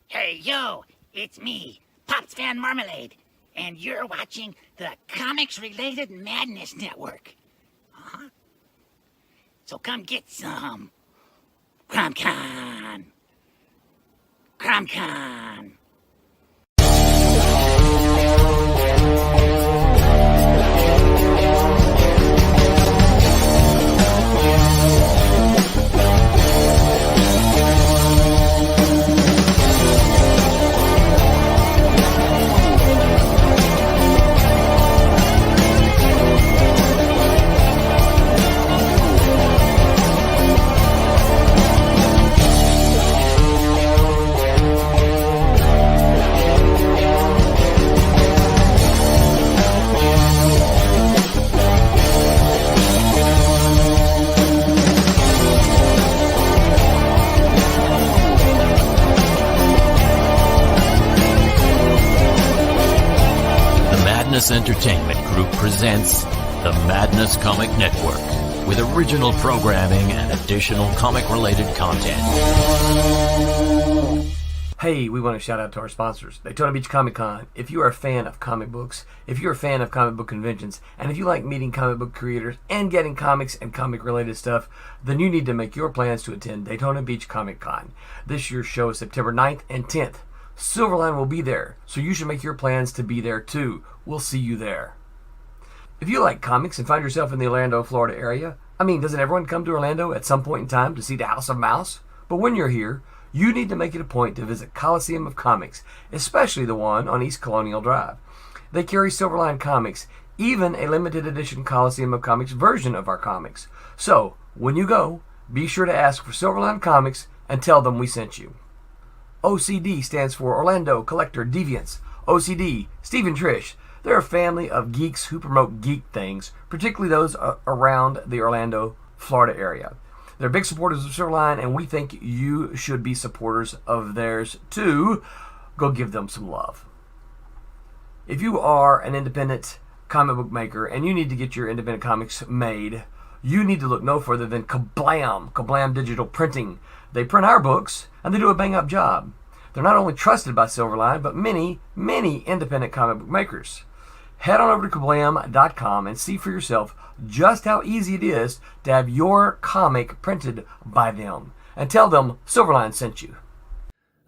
Hey, yo, it's me, Pops Van Marmalade, and you're watching the Comics-Related Madness Network. Uh-huh. So come get some. CromCon. CromCon. Madness Entertainment Group presents the Madness Comic Network with original programming and additional comic-related content. Hey, we want to shout out to our sponsors, Daytona Beach Comic Con. If you are a fan of comic books, if you're a fan of comic book conventions, and if you like meeting comic book creators and getting comics and comic-related stuff, then you need to make your plans to attend Daytona Beach Comic Con. This year's show is September 9th and 10th. Silverline will be there, so you should make your plans to be there too. We'll see you there. If you like comics and find yourself in the Orlando, Florida area, doesn't everyone come to Orlando at some point in time to see the House of Mouse? But when you're here, you need to make it a point to visit Coliseum of Comics, especially the one on East Colonial Drive. They carry Silverline comics, even a limited edition Coliseum of Comics version of our comics. So, when you go, be sure to ask for Silverline Comics and tell them we sent you. OCD stands for Orlando Collector Deviants. OCD, Steve and Trish, they're a family of geeks who promote geek things, particularly those around the Orlando, Florida area. They're big supporters of Silverline, and we think you should be supporters of theirs too. Go give them some love. If you are an independent comic book maker and you need to get your independent comics made, you need to look no further than Kablam Digital Printing. They print our books, and they do a bang-up job. They're not only trusted by Silverline, but many, many independent comic book makers. Head on over to kablam.com and see for yourself just how easy it is to have your comic printed by them. And tell them Silverline sent you.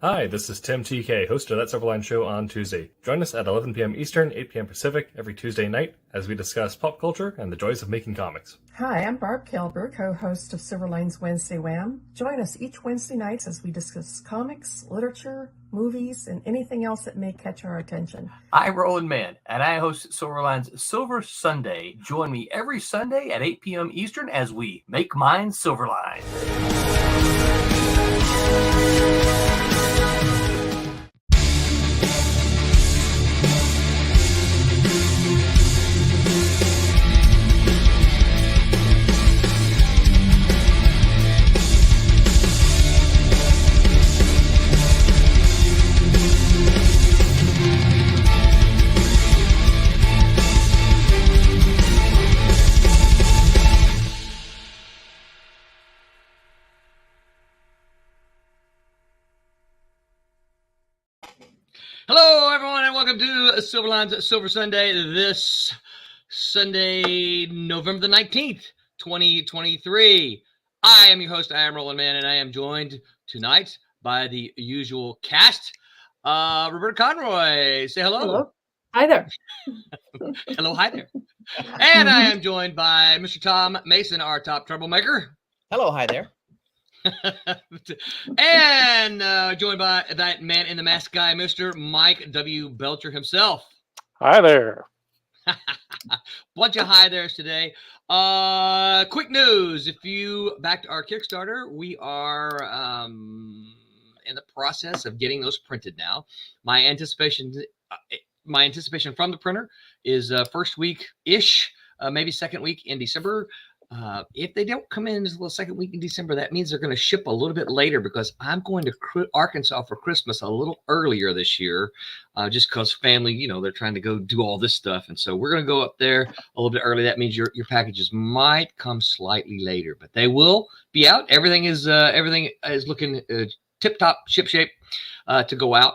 Hi, this is Tim TK, host of That Silverline Show on Tuesday. Join us at 11 p.m. Eastern, 8 p.m. Pacific every Tuesday night as we discuss pop culture and the joys of making comics. Hi, I'm Barb Kilber, co-host of Silverline's Wednesday Wham. Join us each Wednesday nights as we discuss comics, literature, movies, and anything else that may catch our attention. I'm Roland Mann, and I host Silverline's Silver Sunday. Join me every Sunday at 8 p.m. Eastern as we make mine Silverline. Hello, everyone, and welcome to Silverline's Silver Sunday. This Sunday, November the 19th, 2023. I am your host, I am Roland Mann, and I am joined tonight by the usual cast. Roberta Conroy, say hello. Hello. Hi there. Hello, hi there. And I am joined by Mr. Tom Mason, our top troublemaker. Hello, hi there. And joined by that man in the mask guy, Mr. Mike W. Belcher himself. Hi there. Bunch of hi there's today. Quick news. If you backed our Kickstarter, we are in the process of getting those printed now. My anticipation from the printer is first week-ish, maybe second week in December. If they don't come in until the second week in December, that means they're going to ship a little bit later because I'm going to Arkansas for Christmas a little earlier this year, just because family, they're trying to go do all this stuff. And so we're going to go up there a little bit early. That means your packages might come slightly later, but they will be out. Everything is looking tip-top shipshape to go out.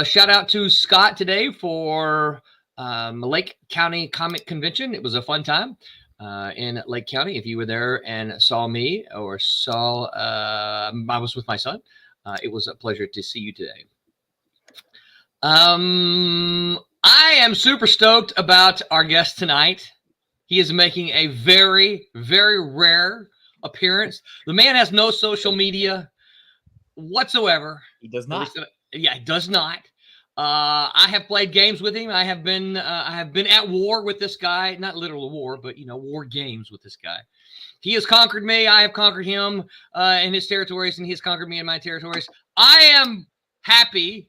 Shout out to Scott today for Lake County Comic Convention. It was a fun time in Lake County. If you were there and saw me or saw I was with my son, it was a pleasure to see you today. I am super stoked about our guest tonight. He is making a very, very rare appearance. The man has no social media whatsoever. He does not. Yeah, he does not. I have played games with him. I have been at war with this guy, not literal war, but war games with this guy. He has conquered me. I have conquered him in his territories, and he has conquered me in my territories. I am happy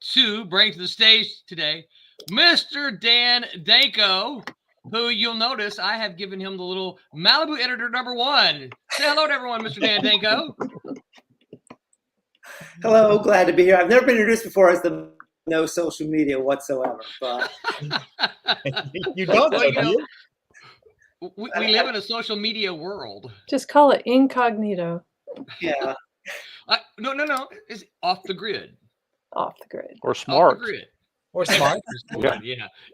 to bring to the stage today Mr. Dan Danko, who you'll notice I have given him the little Malibu editor #1. Say hello to everyone, Mr. Dan Danko. Hello, glad to be here. I've never been introduced before as the no social media whatsoever. But You don't Well, know, do you? we live in a social media world. Just call it incognito. yeah, No. It's off the grid. Off the grid. Or Off smart. the grid. Or smart.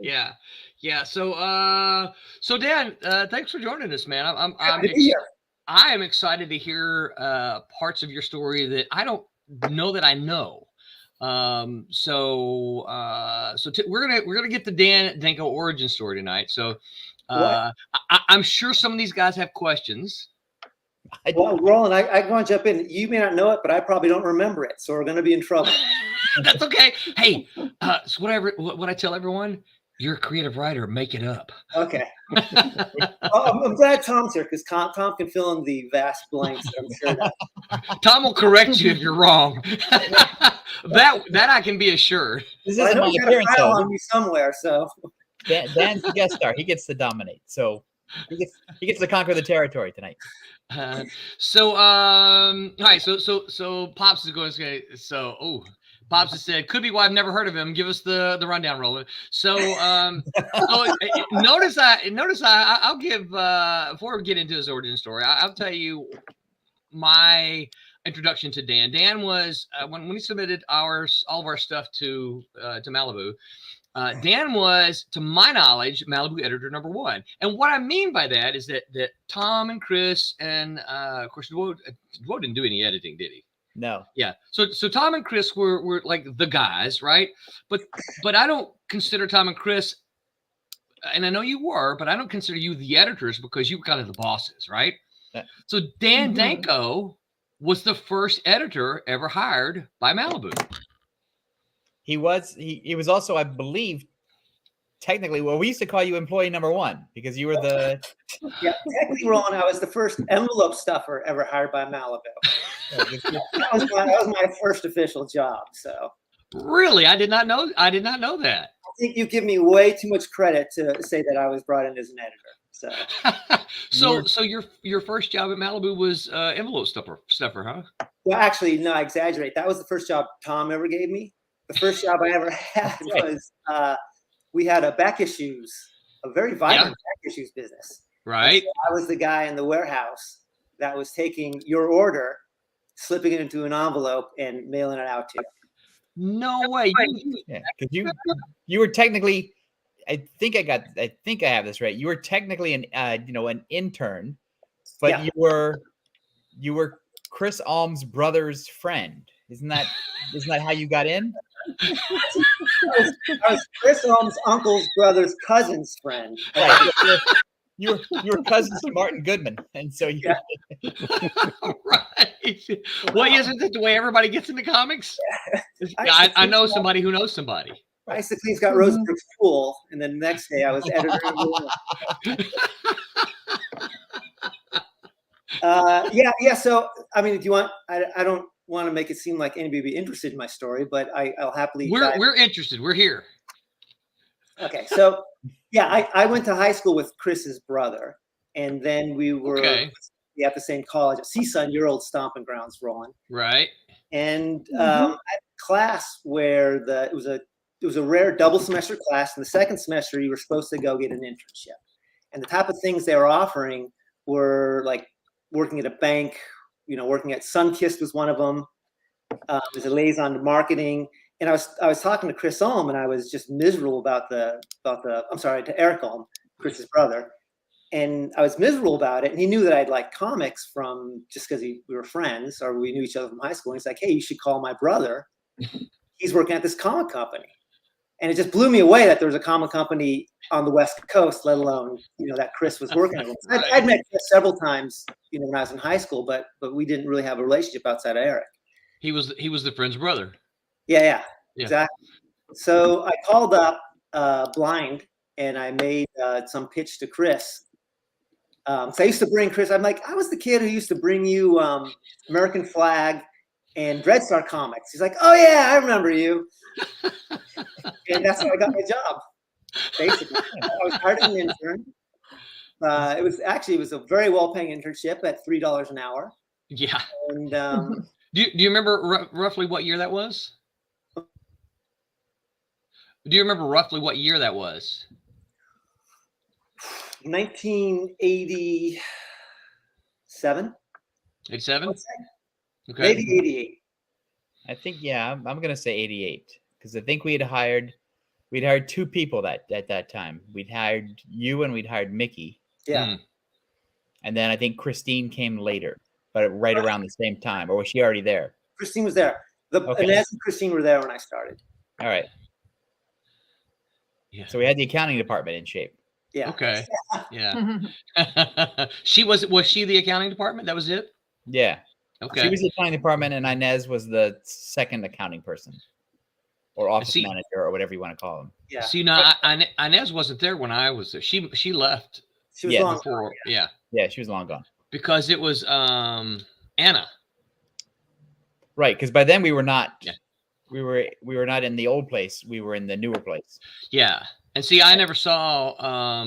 Yeah. So Dan, thanks for joining us, man. happy to be here. I am excited to hear parts of your story that I don't know that I know. So we're gonna get the Dan Danko origin story tonight. So I'm sure some of these guys have questions. Well, Roland, I want to jump in. You may not know it, but I probably don't remember it, so we're going to be in trouble. That's okay. Hey, so what I tell everyone, you're a creative writer. Make it up. Okay. Well, I'm glad Tom's here because Tom can fill in the vast blanks. I'm sure that. Tom will correct you if you're wrong. that I can be assured. This Well, I isn't know my you got a appearance, file though. on me somewhere, so Dan's the guest star. He gets to dominate. So he gets to conquer the territory tonight. All right. So Pops is going to say, Pops has said, could be why I've never heard of him. Give us the rundown, Roland. So, notice I'll give, before we get into his origin story, I'll tell you my introduction to Dan. Dan was, when we submitted all of our stuff to Malibu, Dan was, to my knowledge, Malibu editor #1. And what I mean by that is that Tom and Chris and, of course, Devill didn't do any editing, did he? No. Yeah. So Tom and Chris were like the guys, right? But I don't consider Tom and Chris, and I know you were, but I don't consider you the editors because you were kind of the bosses, right? Yeah. So Dan Danko was the first editor ever hired by Malibu. He was also, I believe, technically, well, we used to call you employee #1 because you were the. yeah, technically, Roland, I was the first envelope stuffer ever hired by Malibu. That was my first official job. So Really, I did not know that. I think you give me way too much credit to say that I was brought in as an editor. So your first job at Malibu was envelope stuffer, huh? Well, actually, no, I exaggerate. That was the first job Tom ever gave me. The first job I ever had was we had a back issues, a very vibrant back issues business. Right. So I was the guy in the warehouse that was taking your order, slipping it into an envelope, and mailing it out to you. No way. Yeah, because you were technically, I think I have this right. You were technically an intern, but you were Chris Alm's brother's friend. Isn't that how you got in? I was Chris Holmes' uncle's brother's cousin's friend. Right. You were cousins to Martin Goodman, and so you. Right. Well, isn't it the way everybody gets into comics? I know somebody who knows somebody. Basically, got Rosenberg's pool, and then the next day I was editor. So I mean, if you want, I don't want to make it seem like anybody would be interested in my story, but I'll happily. We're interested. We're here. Okay, so I went to high school with Chris's brother, and then we were at the same college at CSUN, your old stomping grounds, Roland. Right. And I had a class where it was a rare double semester class. In the second semester, you were supposed to go get an internship, and the type of things they were offering were like working at a bank, working at Sunkist was one of them. As a liaison to marketing. And I was talking to Chris Ulm, and I was just miserable to Eric Ulm, Chris's brother. And I was miserable about it. And he knew that I'd like comics from just because we were friends or we knew each other from high school. And he's like, hey, you should call my brother. He's working at this comic company. And it just blew me away that there was a comic company on the West Coast, let alone, that Chris was working at. I'd met Chris several times, when I was in high school, but we didn't really have a relationship outside of Eric. He was the friend's brother. Yeah, exactly. So I called up blind, and I made some pitch to Chris. So I used to bring Chris. I'm like, I was the kid who used to bring you American Flag and Dreadstar comics. He's like, oh yeah, I remember you. And that's how I got my job. Basically, I was hired as an intern. It was a very well-paying internship at $3 an hour. Yeah. And do you remember roughly what year that was? Do you remember roughly what year that was? 1987. 87? Okay. Maybe 88. I think, I'm going to say 88 because I think we'd hired two people at that time. We'd hired you and we'd hired Mickey. Yeah. And then I think Christine came later, but right around the same time. Or was she already there? Christine was there. Inez and Christine were there when I started. All right. Yeah. So we had the accounting department in shape. Yeah. Okay. Yeah. Was she the accounting department? That was it? Yeah. Okay. She was the accounting department, and Inez was the second accounting person or office manager or whatever you want to call them. Yeah. See, Inez wasn't there when I was there. She left. She was long before. gone. Yeah. Yeah, she was long gone. Because it was Anna. Right, because by then we were not. Yeah. We were not in the old place. We were in the newer place. Yeah. And see, I never saw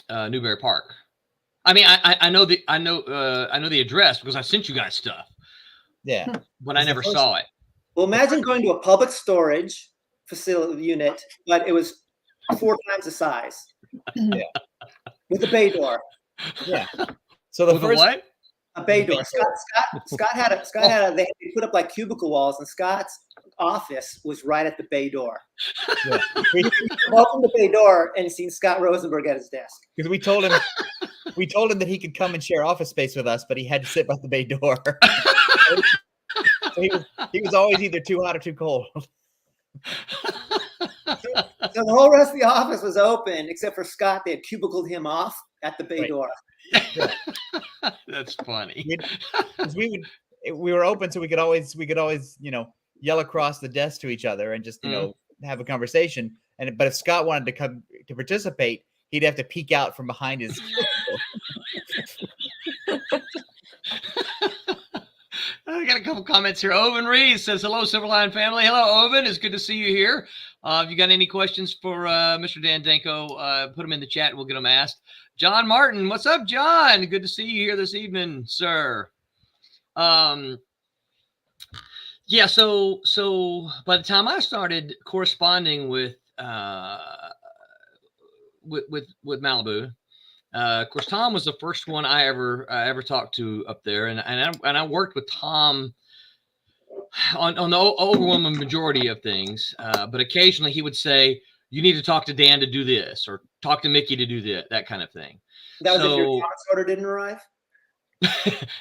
Newberry Park. I mean, I know the address because I sent you guys stuff. Yeah. But I never saw it. Well, imagine going to a public storage facility unit, but it was 4 times the size. Yeah. With a bay door. Yeah. So the first what? A bay door. Scott had they put up like cubicle walls, and Scott's office was right at the bay door. Yeah. We opened the bay door and seen Scott Rosenberg at his desk. Because we told him that he could come and share office space with us, but he had to sit by the bay door. So he was always either too hot or too cold. So the whole rest of the office was open except for Scott. They had cubicled him off at the bay door. Yeah. That's funny. We were open, so we could always yell across the desk to each other and just have a conversation. But if Scott wanted to come to participate, he'd have to peek out from behind his. I got a couple comments here. Owen Reed says, hello, Silverline family. Hello, Owen. It's good to see you here. If you got any questions for Mr. Dan Danko, put them in the chat and we'll get them asked. John Martin, what's up, John? Good to see you here this evening, sir. Yeah, so by the time I started corresponding with Malibu, of course, Tom was the first one I ever talked to up there, and I worked with Tom on the overwhelming majority of things. But occasionally he would say, "You need to talk to Dan to do this," or "Talk to Mickey to do that kind of thing." That was if your comics order didn't arrive.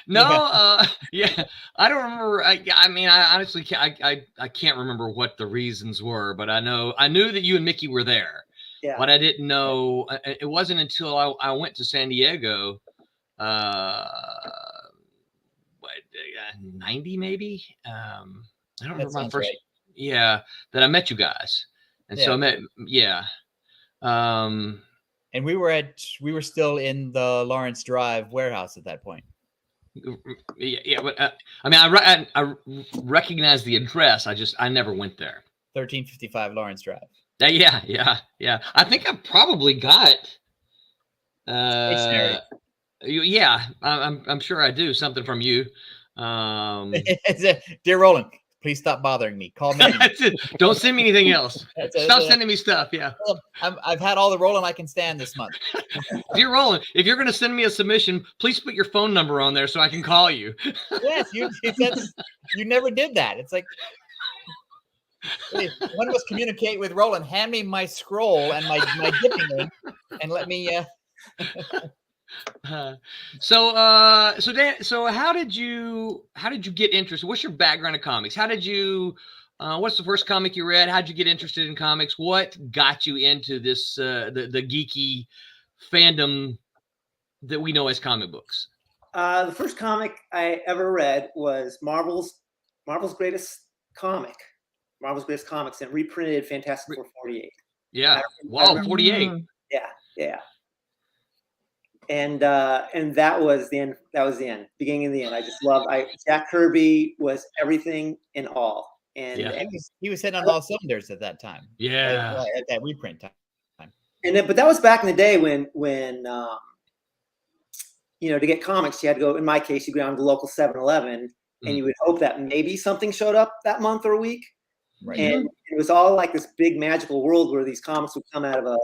No, yeah, I don't remember. I mean, I honestly I can't remember what the reasons were, but I knew that you and Mickey were there. Yeah. But I didn't know. It wasn't until I went to San Diego, 90 maybe. I don't remember my first. Right. Yeah, that I met you guys, and so I met. Yeah. And we were still in the Lawrence Drive warehouse at that point. Yeah, but I mean, I recognize the address. I never went there. 1355 Lawrence Drive. Yeah. I think I probably got. Stationary. Yeah, I'm sure I do something from you. Dear Roland, Please stop bothering me. Call me. That's it. Don't send me anything else. Stop sending me stuff. Yeah. I've had all the Roland I can stand this month. Dear Roland, if you're going to send me a submission, please put your phone number on there so I can call you. Yes, you never did that. It's like, one must communicate with Roland. Hand me my scroll and my dipping ring, and let me. So Dan, so how did you get interested? What's your background in comics? How did you? What's the first comic you read? How did you get interested in comics? What got you into this the geeky fandom that we know as comic books? The first comic I ever read was Marvel's Greatest Comic. Marvel's Greatest Comics, and reprinted Fantastic Four 48. Yeah. Wow, 48. Yeah. And that was the end. That was the end. Beginning and the end. I just loved. Jack Kirby was everything in all. And he was hitting on all cylinders at that time. Yeah. At that reprint time. And then, but that was back in the day when to get comics, you had to go. In my case, you go down to the local 7-Eleven, and you would hope that maybe something showed up that month or a week. Right. And it was all like this big magical world where these comics would come out of a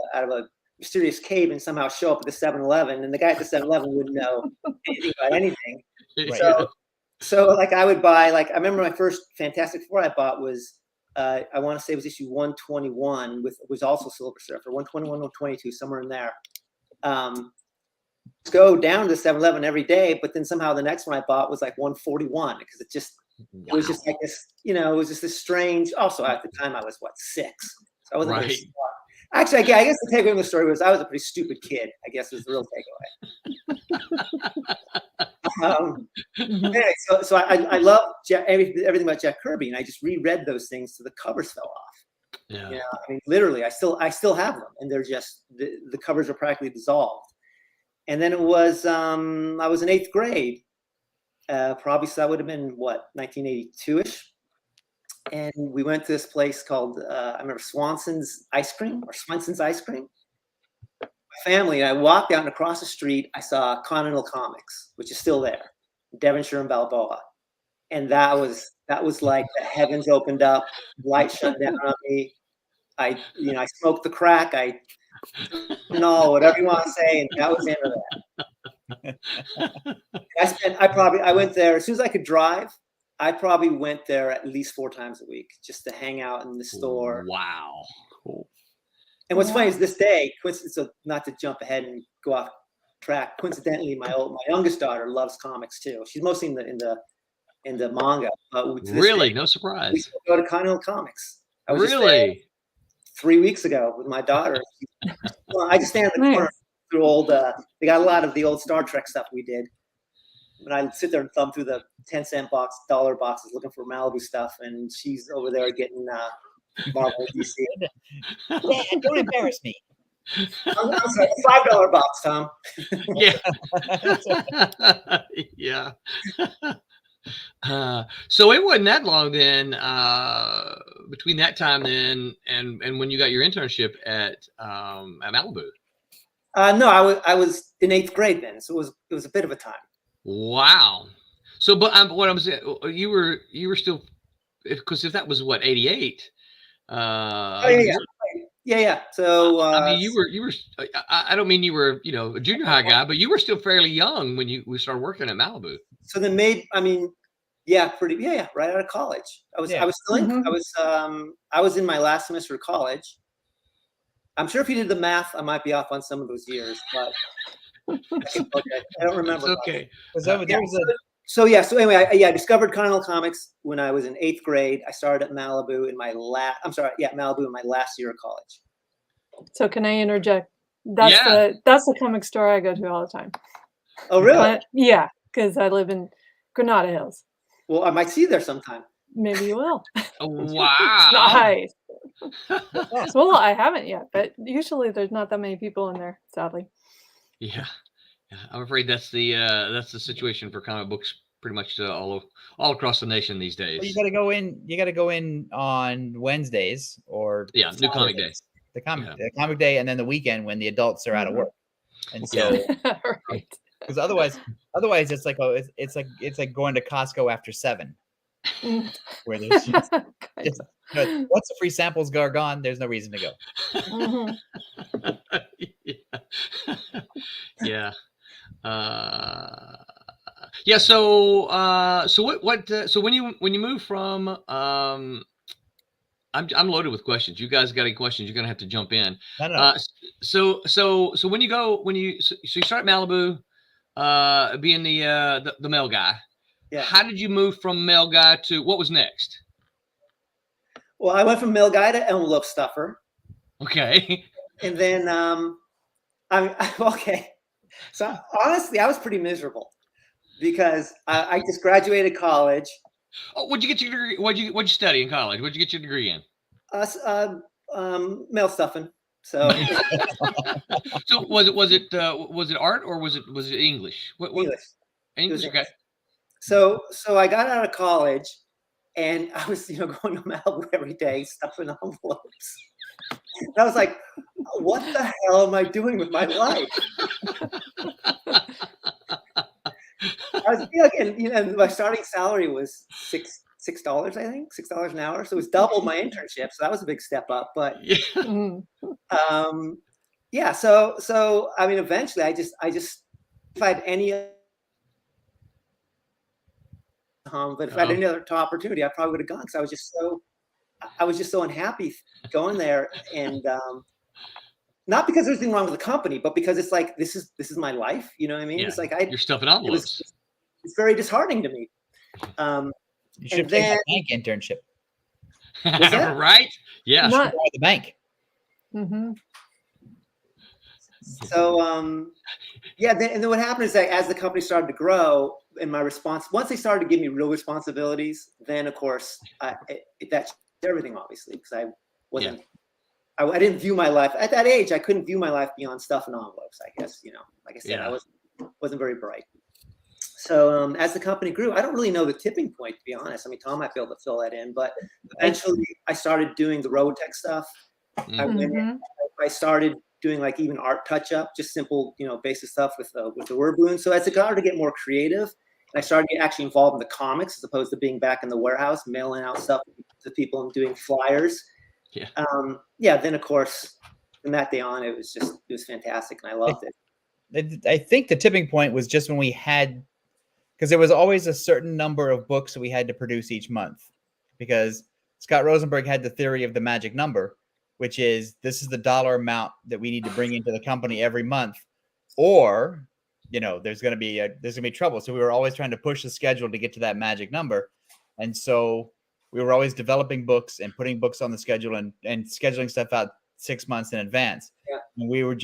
mysterious cave and somehow show up at the 7-Eleven, and the guy at the 7-Eleven wouldn't know anything about anything. Right. So like I would buy, like I remember my first Fantastic Four I bought was I want to say it was issue 121 was also Silver Surfer, 121, 122, somewhere in there. Go down to 7-Eleven every day, but then somehow the next one I bought was like 141 because it was just like this, it was just this strange. Also, at the time I was 6, so I wasn't very smart. Actually, I guess the takeaway from the story was I was a pretty stupid kid. I guess was the real takeaway. Anyway, so I love everything about Jack Kirby, and I just reread those things so the covers fell off. Yeah. I mean, literally, I still have them, and they're just the covers are practically dissolved. And then it was I was in 8th grade, probably, so that would have been 1982-ish. And we went to this place called I remember Swanson's Ice Cream. My family, and I walked out and across the street, I saw Continental Comics, which is still there, Devonshire and Balboa. And that was like the heavens opened up, light shone down on me. I smoked the crack, whatever you want to say, and that was the end of that. I went there as soon as I could drive. I probably went there at least 4 times a week just to hang out in the store. Wow. Cool. And what's funny is this day, so not to jump ahead and go off track, coincidentally, my youngest daughter loves comics too. She's mostly in the manga. Really? No surprise. We go to Continental Comics. I was just really? 3 weeks ago with my daughter. Well, I just stand in the corner through they got a lot of the old Star Trek stuff we did. And I sit there and thumb through the 10-cent dollar boxes looking for Malibu stuff, and she's over there getting Marvel DC. Dad, don't embarrass me. I'm sorry, $5 box, Tom. Yeah. Yeah. So it wasn't that long then, between that time then and when you got your internship at Malibu. No, I was in 8th grade then, so it was a bit of a time. Wow. So, but what I'm saying, you were still, because if that was 88. Yeah. So I mean, you were. I don't mean you were, a junior high guy, but you were still fairly young when we started working at Malibu. So then right out of college. I was still in. I was in my last semester of college. I'm sure if you did the math, I might be off on some of those years, but I don't remember. It's okay. So anyway, I discovered Continental Comics when I was in 8th grade. I started at Malibu in Malibu in my last year of college. So can I interject? That's the comic store I go to all the time. Oh, really? Yeah, because I live in Granada Hills. Well, I might see you there sometime. Maybe you will. Wow. Nice. Well, I haven't yet, but usually there's not that many people in there, sadly. Yeah. I'm afraid that's the situation for comic books pretty much all across the nation these days. Well, you got to go in on Wednesdays or New Comic Day. The comic day, and then the weekend when the adults are out of work. And so right. Because otherwise it's like going to Costco after 7. where there's just, Kind just once the free samples are gone, there's no reason to go. Mhm. Yeah. Yeah. So when you move from I'm loaded with questions. You guys got any questions? You're gonna have to jump in. No. So when you start at Malibu, being the mail guy. Yeah. How did you move from mail guy to what was next? Well, I went from mail guy to envelope stuffer. Okay. And then okay. So honestly, I was pretty miserable because I just graduated college. Oh, what'd you get your degree? What'd you study in college? What'd you get your degree in? Mail stuffing. So So was it art or was it English? What English. English? Okay. So I got out of college and I was, going to Malibu every day, stuffing envelopes. And I was like, what the hell am I doing with my life? I was and my starting salary was $6, I think, $6 an hour. So it was double my internship. So that was a big step up. But yeah, so I mean, eventually I just if I had any but if I had any other opportunity, I probably would have gone because I was just so unhappy going there. And not because there's anything wrong with the company, but because it's like this is my life. You know what I mean? Yeah. It's like you're stuffing envelopes. It's very disheartening to me. You should take a bank internship. Right? Yeah. Not- The bank. Mm-hmm. So and then what happened is that as the company started to grow, and my response, once they started to give me real responsibilities, then of course that changed everything, obviously, because I wasn't. I didn't view my life at that age. I couldn't view my life beyond stuff and envelopes. I guess like I said, I wasn't very bright. So as the company grew, I don't really know the tipping point, to be honest. I mean, Tom might be able to fill that in, but eventually I started doing the Robotech stuff. I went in, I started doing like even art touch up, just simple, basic stuff with the word balloon. So as it got to get more creative, and I started to get actually involved in the comics as opposed to being back in the warehouse, mailing out stuff to people and doing flyers. Yeah. Then of course, from that day on, it was fantastic and I loved it. I think the tipping point was just when we had, because there was always a certain number of books that we had to produce each month, because Scott Rosenberg had the theory of the magic number, which is this is the dollar amount that we need to bring into the company every month, or there's going to be trouble. So we were always trying to push the schedule to get to that magic number, and so we were always developing books and putting books on the schedule and scheduling stuff out 6 months in advance. Yeah. And we were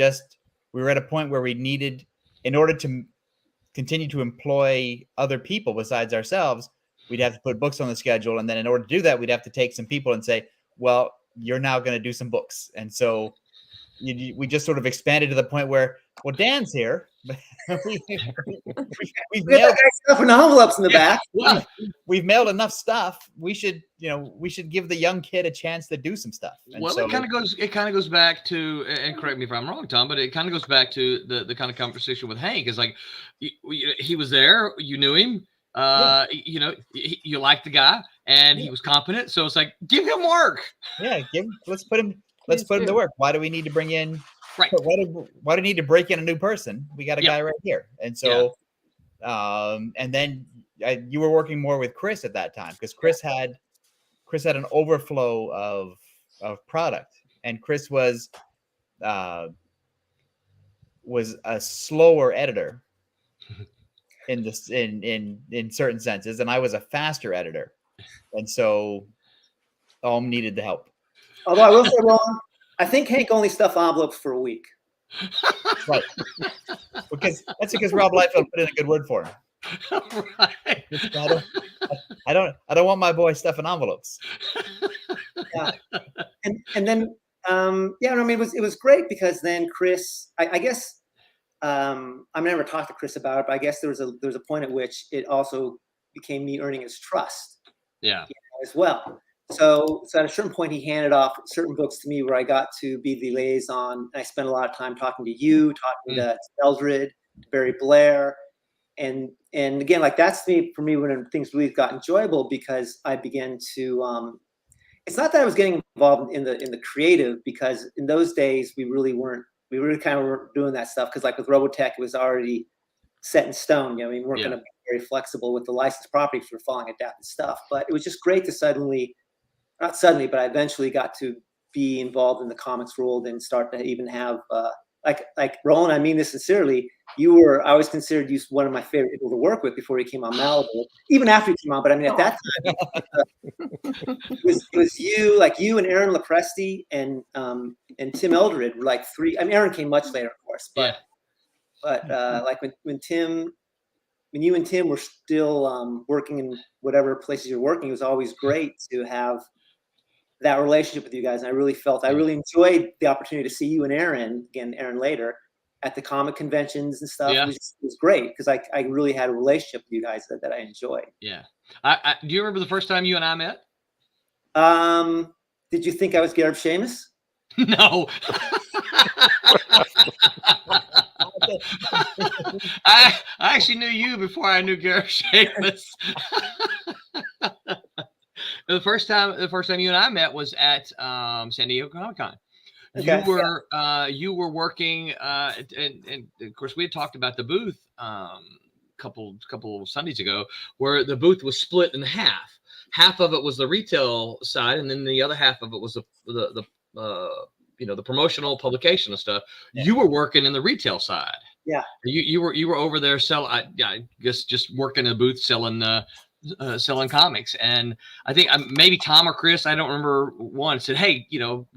at a point where we needed, in order to continue to employ other people besides ourselves, we'd have to put books on the schedule. And then in order to do that, we'd have to take some people and say, well, you're now going to do some books. And so we just sort of expanded to the point where, well, Dan's here. we've mailed stuff in envelopes in the back. We've mailed enough stuff. We should give the young kid a chance to do some stuff. And well, it kind of goes back to, and correct me if I'm wrong, Tom, but it kind of goes back to the kind of conversation with Hank. Is like he was there, you knew him, you liked the guy, and he was competent. So it's like, give him work. Yeah, let's put him to work. Why do we need to bring in? Right. Why do we need to break in a new person? We got a guy right here. And so, and then you were working more with Chris at that time, because Chris had an overflow of product, and Chris was a slower editor in certain senses, and I was a faster editor, and so needed the help. Although I will say, Roland, I think Hank only stuffed envelopes for a week. Right. Because Rob Liefeld put in a good word for him. Right. I don't want my boy stuffing envelopes. Yeah. And then it was great, because then Chris, I guess I never talked to Chris about it, but I guess there was a point at which it also became me earning his trust. Yeah. As well. So at a certain point, he handed off certain books to me where I got to be the liaison. I spent a lot of time talking to you, talking to Eldred, to Barry Blair, and again, like that's for me when things really got enjoyable, because I began to it's not that I was getting involved in the creative, because in those days we really kind of weren't doing that stuff, because like with Robotech, it was already set in stone. You know, I mean, we weren't going to be very flexible with the licensed property for following adapted stuff. But it was just great to not suddenly, but I eventually got to be involved in the comics world and start to even have like Roland, I mean this sincerely, I always considered you one of my favorite people to work with before you came on Malibu, even after you came on. But I mean, at that time, it was you and Aaron Lopresti and Tim Eldred were like three. I mean, Aaron came much later, of course, but like when you and Tim were still working in whatever places you're working, it was always great to have that relationship with you guys. And I really enjoyed the opportunity to see you and Aaron later at the comic conventions and stuff. Yeah. It was great, because I really had a relationship with you guys that I enjoyed. Yeah. Do you remember the first time you and I met? Did you think I was Gareb Shamus? No. I actually knew you before I knew Gareb Shamus. The first time you and I met was at San Diego Comic-Con. Okay. You were working, and of course we had talked about the booth couple of Sundays ago, where the booth was split in half. Half of it was the retail side, and then the other half of it was the promotional publication and stuff. Yeah. You were working in the retail side. Yeah. You were over there selling. I guess just working in a booth selling comics. And I think maybe Tom or Chris, I don't remember, one said, "Hey,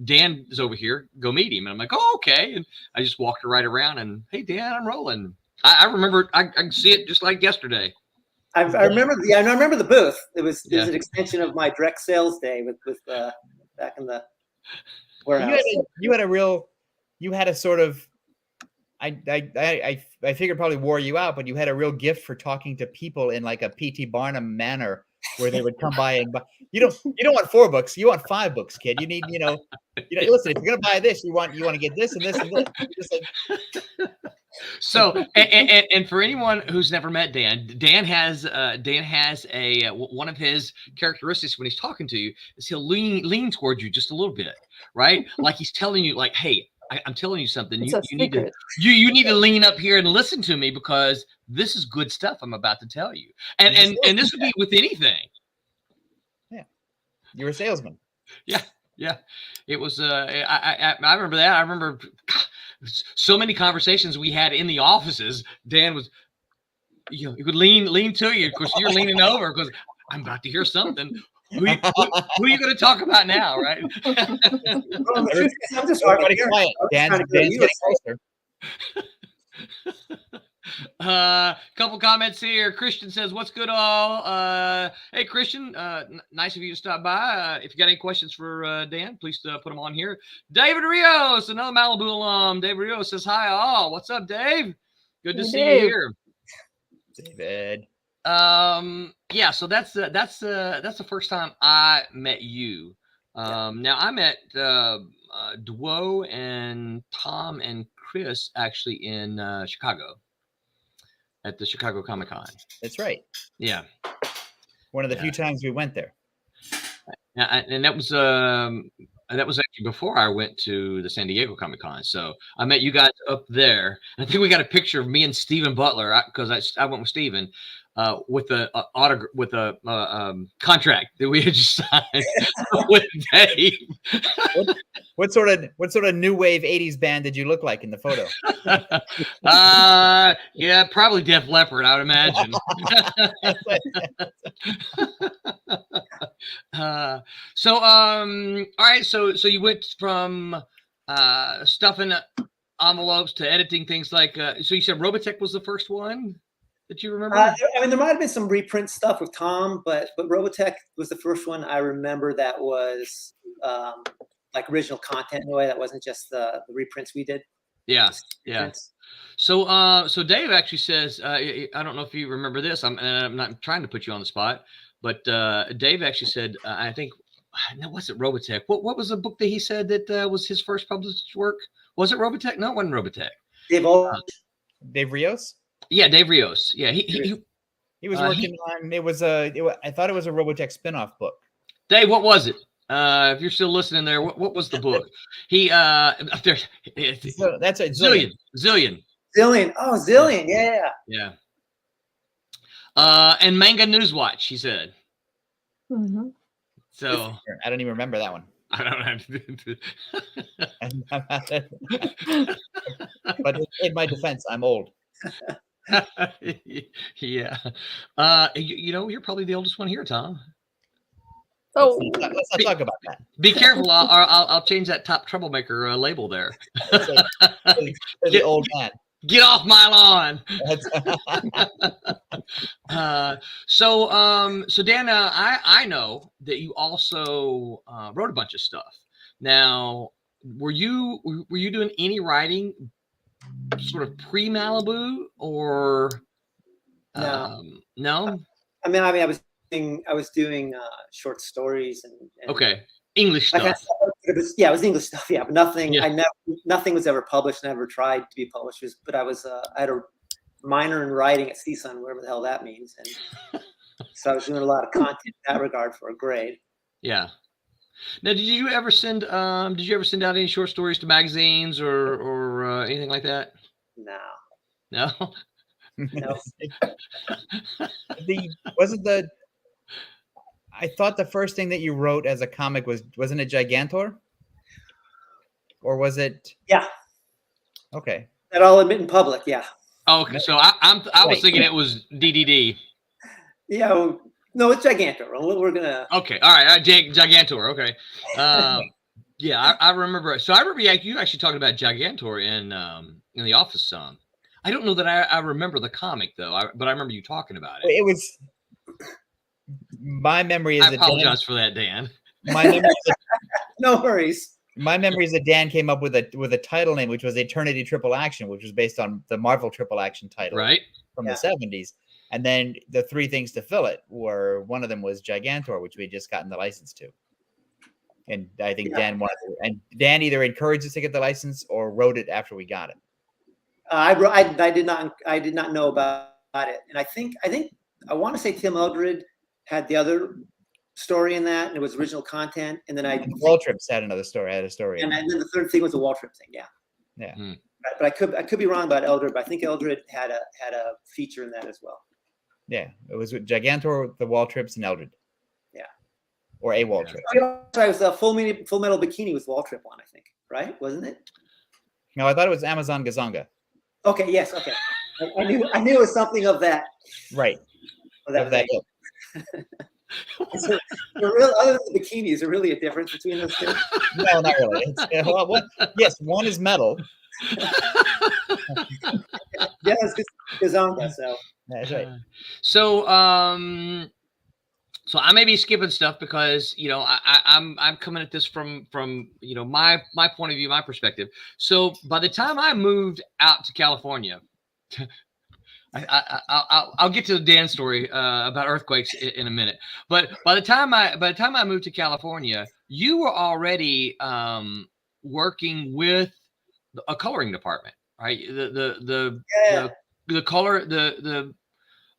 Dan is over here, go meet him." And I'm like, "Oh, okay." And I just walked right around and, "Hey, Dan, I'm Roland." I remember, I can see it just like yesterday. I remember the booth. It was an extension of my direct sales day with back in the warehouse. You had a sort of, I figured probably wore you out, but you had a real gift for talking to people in like a P.T. Barnum manner, where they would come by and buy. You don't want 4 books, you want 5 books, kid. You need, listen, if you're gonna buy this, you want to get this and this and this. So, and for anyone who's never met Dan has a one of his characteristics when he's talking to you is he'll lean towards you just a little bit, right? Like he's telling you, like, "Hey, I'm telling you something. You need to lean up here and listen to me, because this is good stuff I'm about to tell you." And this would be with anything. Yeah, you're a salesman. Yeah. It was. I remember that. I remember so many conversations we had in the offices. Dan was, he would lean to you. Of course, you're leaning over because I'm about to hear something. Who are you going to talk about now, right? I'm just quiet. Dan's getting closer. Couple comments here. Christian says, "What's good, all?" Hey, Christian, nice of you to stop by. If you got any questions for Dan, please put them on here. David Rios, another Malibu alum. David Rios says, "Hi, all. What's up, Dave? Good to see you here, David." Yeah. So that's the first time I met you. Now I met Duo and Tom and Chris actually in Chicago at the Chicago Comic-Con. That's right. Yeah. One of the few times we went there. And that was actually before I went to the San Diego Comic-Con. So I met you guys up there. I think we got a picture of me and Stephen Butler, because I went with Stephen with a contract that we had just signed with Dave. What sort of new wave 80s band did you look like in the photo? Yeah, probably Def Leppard, I would imagine. All right, so you went from stuffing envelopes to editing things like so you said Robotech was the first one that you remember? I mean, there might have been some reprint stuff with Tom, but Robotech was the first one I remember that was like original content in a way that wasn't just the reprints we did. Yeah. So Dave actually says, I don't know if you remember this. I'm not trying to put you on the spot, but Dave actually said, I think, was it Robotech? What was the book that he said that was his first published work? Was it Robotech? No, it wasn't Robotech. Dave Rios? Yeah, Dave Rios. Yeah, he was working on. It was I thought it was a Robotech spinoff book. Dave, what was it? If you're still listening there, what was the book? He there's So that's a Zillion. Zillion. Oh, Zillion. Yeah. Yeah. And Manga Newswatch, he said. Mm-hmm. So I don't even remember that one. I don't have to. But in my defense, I'm old. Yeah. You're probably the oldest one here, Tom. Oh, Let's not talk about that. Be careful. I'll change that top troublemaker label there. The old man. Get off my lawn. So Dan, I know that you also wrote a bunch of stuff. Now, were you doing any writing sort of pre-Malibu or no? I mean, I was doing short stories and okay, English stuff. It was English stuff. Yeah, but nothing. Yeah. Nothing was ever published. Never tried to be published. But I had a minor in writing at CSUN, whatever the hell that means, and so I was doing a lot of content in that regard for a grade. Yeah. Now, did you ever send out any short stories to magazines or anything like that? No. No. No. I thought the first thing that you wrote as a comic wasn't it Gigantor? Or was it? Yeah. Okay. That I'll admit in public. Yeah. Oh, okay. So I was thinking it was DDD. Yeah. Well, no, it's Gigantor. We're gonna. Okay. All right. Gigantor. Okay. Yeah, I remember. So I remember you actually talking about Gigantor in the office some. I don't know that I remember the comic though, but I remember you talking about it. It was. My memory is. I apologize for that, Dan. My memory is no worries. My memory is that Dan came up with a title name, which was Eternity Triple Action, which was based on the Marvel Triple Action title, right, from the 70s. And then the three things to fill it were, one of them was Gigantor, which we had just gotten the license to. And I think Dan wanted to, and Dan either encouraged us to get the license or wrote it after we got it. I did not know about it, and I think I want to say Tim Eldred had the other story in that, and it was original content. And then Waltrips had another story. I had a story, and then the third thing was the Waltrip thing. Yeah. Yeah. Hmm. But I could be wrong about Eldred, but I think Eldred had a feature in that as well. Yeah, it was with Gigantor, the Waltrips, and Eldred. Yeah. Or a Waltrip. Sorry, it was Full Metal Bikini with Waltrip on, I think. Right? Wasn't it? No, I thought it was Amazon Gazonga. Okay. Yes. Okay. I knew it was something of that. Right. Of that. So, other than the bikini, is there really a difference between those two? No, not really. Yes, one is metal. Yeah, it's Gazonga, so that's right. So I may be skipping stuff because I'm coming at this from my point of view, my perspective. So by the time I moved out to California, I'll get to the Dan story about earthquakes in a minute. But by the time I moved to California, you were already working with a coloring department, right? The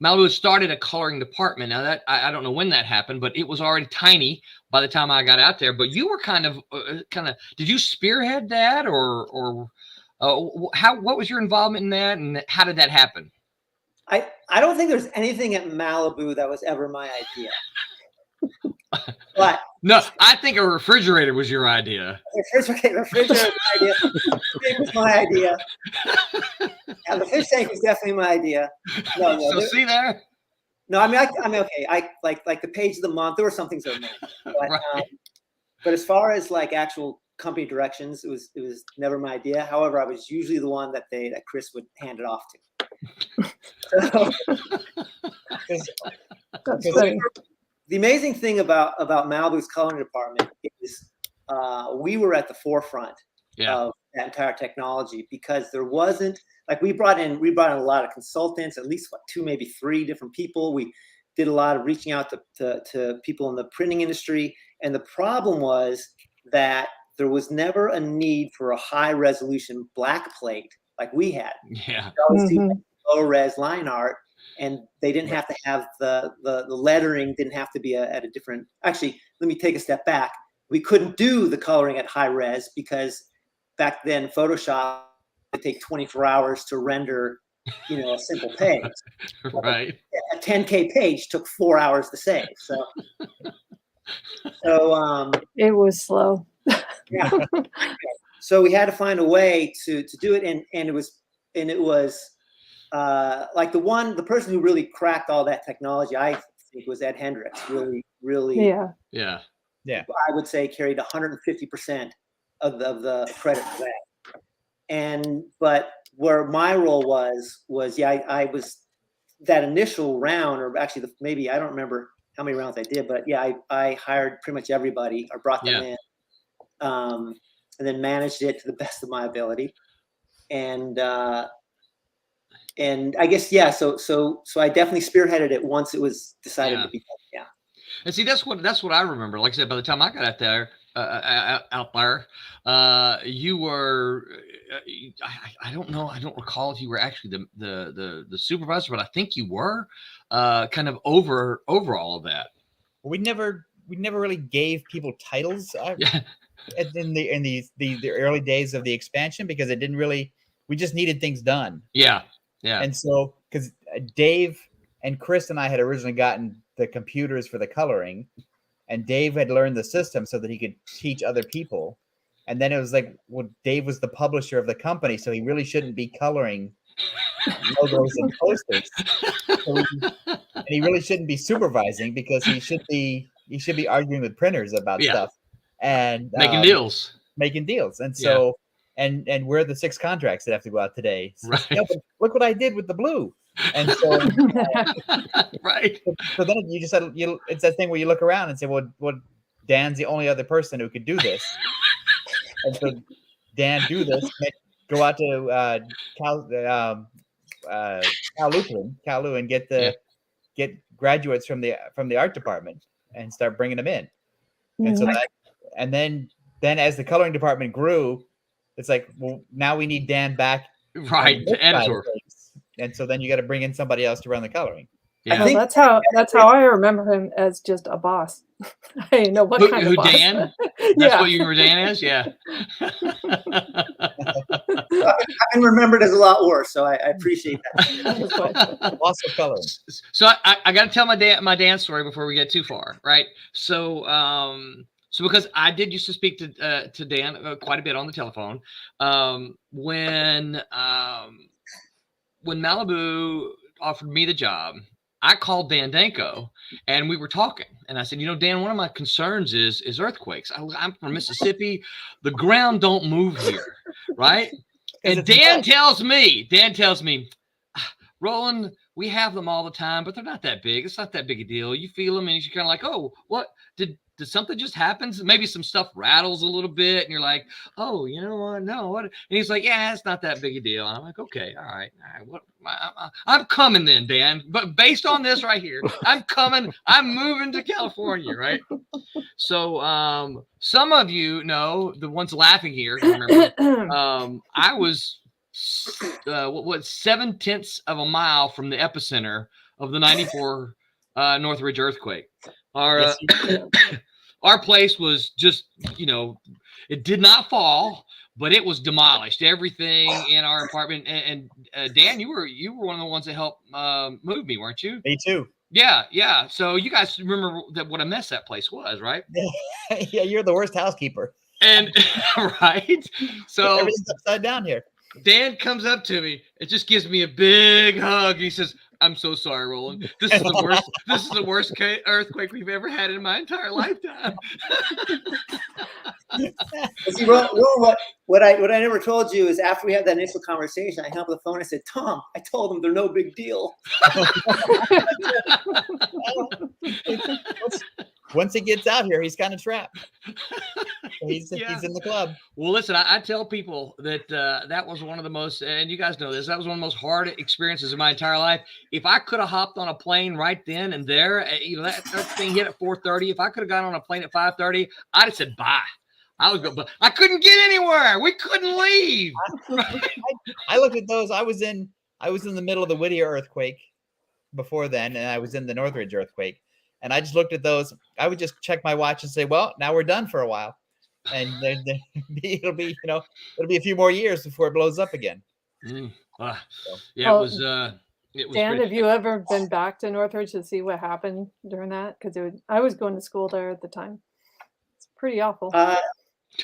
Malibu started a coloring department. Now that I don't know when that happened, but it was already tiny by the time I got out there. But you were kind of did you spearhead that or what was your involvement in that, and how did that happen? I don't think there's anything at Malibu that was ever my idea. But no, I think a refrigerator was your idea. Refrigerator idea. It was my idea. Yeah, the fish tank was definitely my idea. No, so see there. No, I mean, okay. I like the page of the month. There were some things that were made, but, right. But as far as like actual company directions, it was never my idea. However, I was usually the one that Chris would hand it off to. So, the amazing thing about Malibu's coloring department is we were at the forefront of that entire technology, because there wasn't, like, we brought in a lot of consultants, at least 2, maybe 3 different people. We did a lot of reaching out to people in the printing industry, and the problem was that there was never a need for a high resolution black plate like we had. Yeah. low res line art, and they didn't have to have the lettering didn't have to be at a different. Actually, let me take a step back. We couldn't do the coloring at high res because back then Photoshop would take 24 hours to render, a simple page. Right. A 10K page took 4 hours to save. So it was slow. Yeah. So we had to find a way to do it, and it was like the person who really cracked all that technology, I think, was Ed Hendricks. Really, yeah. I would say carried 150% of the credit for that. But where my role was I was that initial round, or actually maybe I don't remember how many rounds I did, but I hired pretty much everybody or brought them in, and then managed it to the best of my ability. And I guess so I definitely spearheaded it once it was decided to be done. Yeah. And see, that's what I remember. Like I said, by the time I got out there, you were. I don't know. I don't recall if you were actually the supervisor, but I think you were kind of over all of that. We never really gave people titles in the early days of the expansion, because it didn't really. We just needed things done. Yeah. And so, because Dave and Chris and I had originally gotten the computers for the coloring, and Dave had learned the system so that he could teach other people. And then it was like, well, Dave was the publisher of the company, so he really shouldn't be coloring logos and posters. And he really shouldn't be supervising, because he should be arguing with printers about stuff and making deals. And so, and we're the 6 contracts that have to go out today. So, right. But look what I did with the blue. And so, right. So then you just said, it's that thing where you look around and say, well, Dan's the only other person who could do this. And so Dan do this, go out to Kowloon and get graduates from the art department and start bringing them in. And so and then as the coloring department grew, it's like, well, now we need Dan back. Right. The editor. And so then you got to bring in somebody else to run the coloring. Yeah, that's how I remember him, as just a boss. I didn't know what kind of boss. Dan? That's what you remember Dan as? Yeah. I can remember it as a lot worse, so I appreciate that. Lots of coloring. So I got to tell my Dan story before we get too far, right? So because I did used to speak to Dan quite a bit on the telephone, when Malibu offered me the job, I called Dan Danko and we were talking, and I said, Dan, one of my concerns is earthquakes. I'm from Mississippi. The ground don't move here. Right. And Dan tells me, Roland, we have them all the time, but they're not that big. It's not that big a deal. You feel them and you're kind of like, oh, what did something just happen? Maybe some stuff rattles a little bit and you're like, oh, you know what? No, what? And he's like, yeah, it's not that big a deal. And I'm like, okay, all right. I'm coming then, Dan. But based on this right here, I'm coming. I'm moving to California, right? So some of you know, the ones laughing here, remember, I was 0.7 of a mile from the epicenter of the 94 Northridge earthquake. Our place was just, it did not fall, but it was demolished. Everything in our apartment. And Dan, you were one of the ones that helped move me, weren't you? Me too. Yeah. So you guys remember what a mess that place was, right? Yeah, you're the worst housekeeper. And right. So everything's upside down here. Dan comes up to me. It just gives me a big hug. He says, I'm so sorry, Roland. This is the worst. This is the worst earthquake we've ever had in my entire lifetime. See, Roland, what I never told you is after we had that initial conversation, I hung up the phone and said, Tom, I told them they're no big deal. Once he gets out here, he's kind of trapped. He's in the club. Well, listen, I tell people that that was one of the most, and you guys know this, that was one of the most hard experiences of my entire life. If I could have hopped on a plane right then and there, that thing hit at 4:30. If I could have got on a plane at 5:30, I'd have said bye. I was going, but I couldn't get anywhere. We couldn't leave. I looked at those. I was in I was in the middle of the Whittier earthquake before then, and I was in the Northridge earthquake. And I just looked at those. I would just check my watch and say, well, now we're done for a while. And then it'll be a few more years before it blows up again. Yeah, Well, it was Dan, pretty- have you ever been back to Northridge to see what happened during that? Because I was going to school there at the time. It's pretty awful.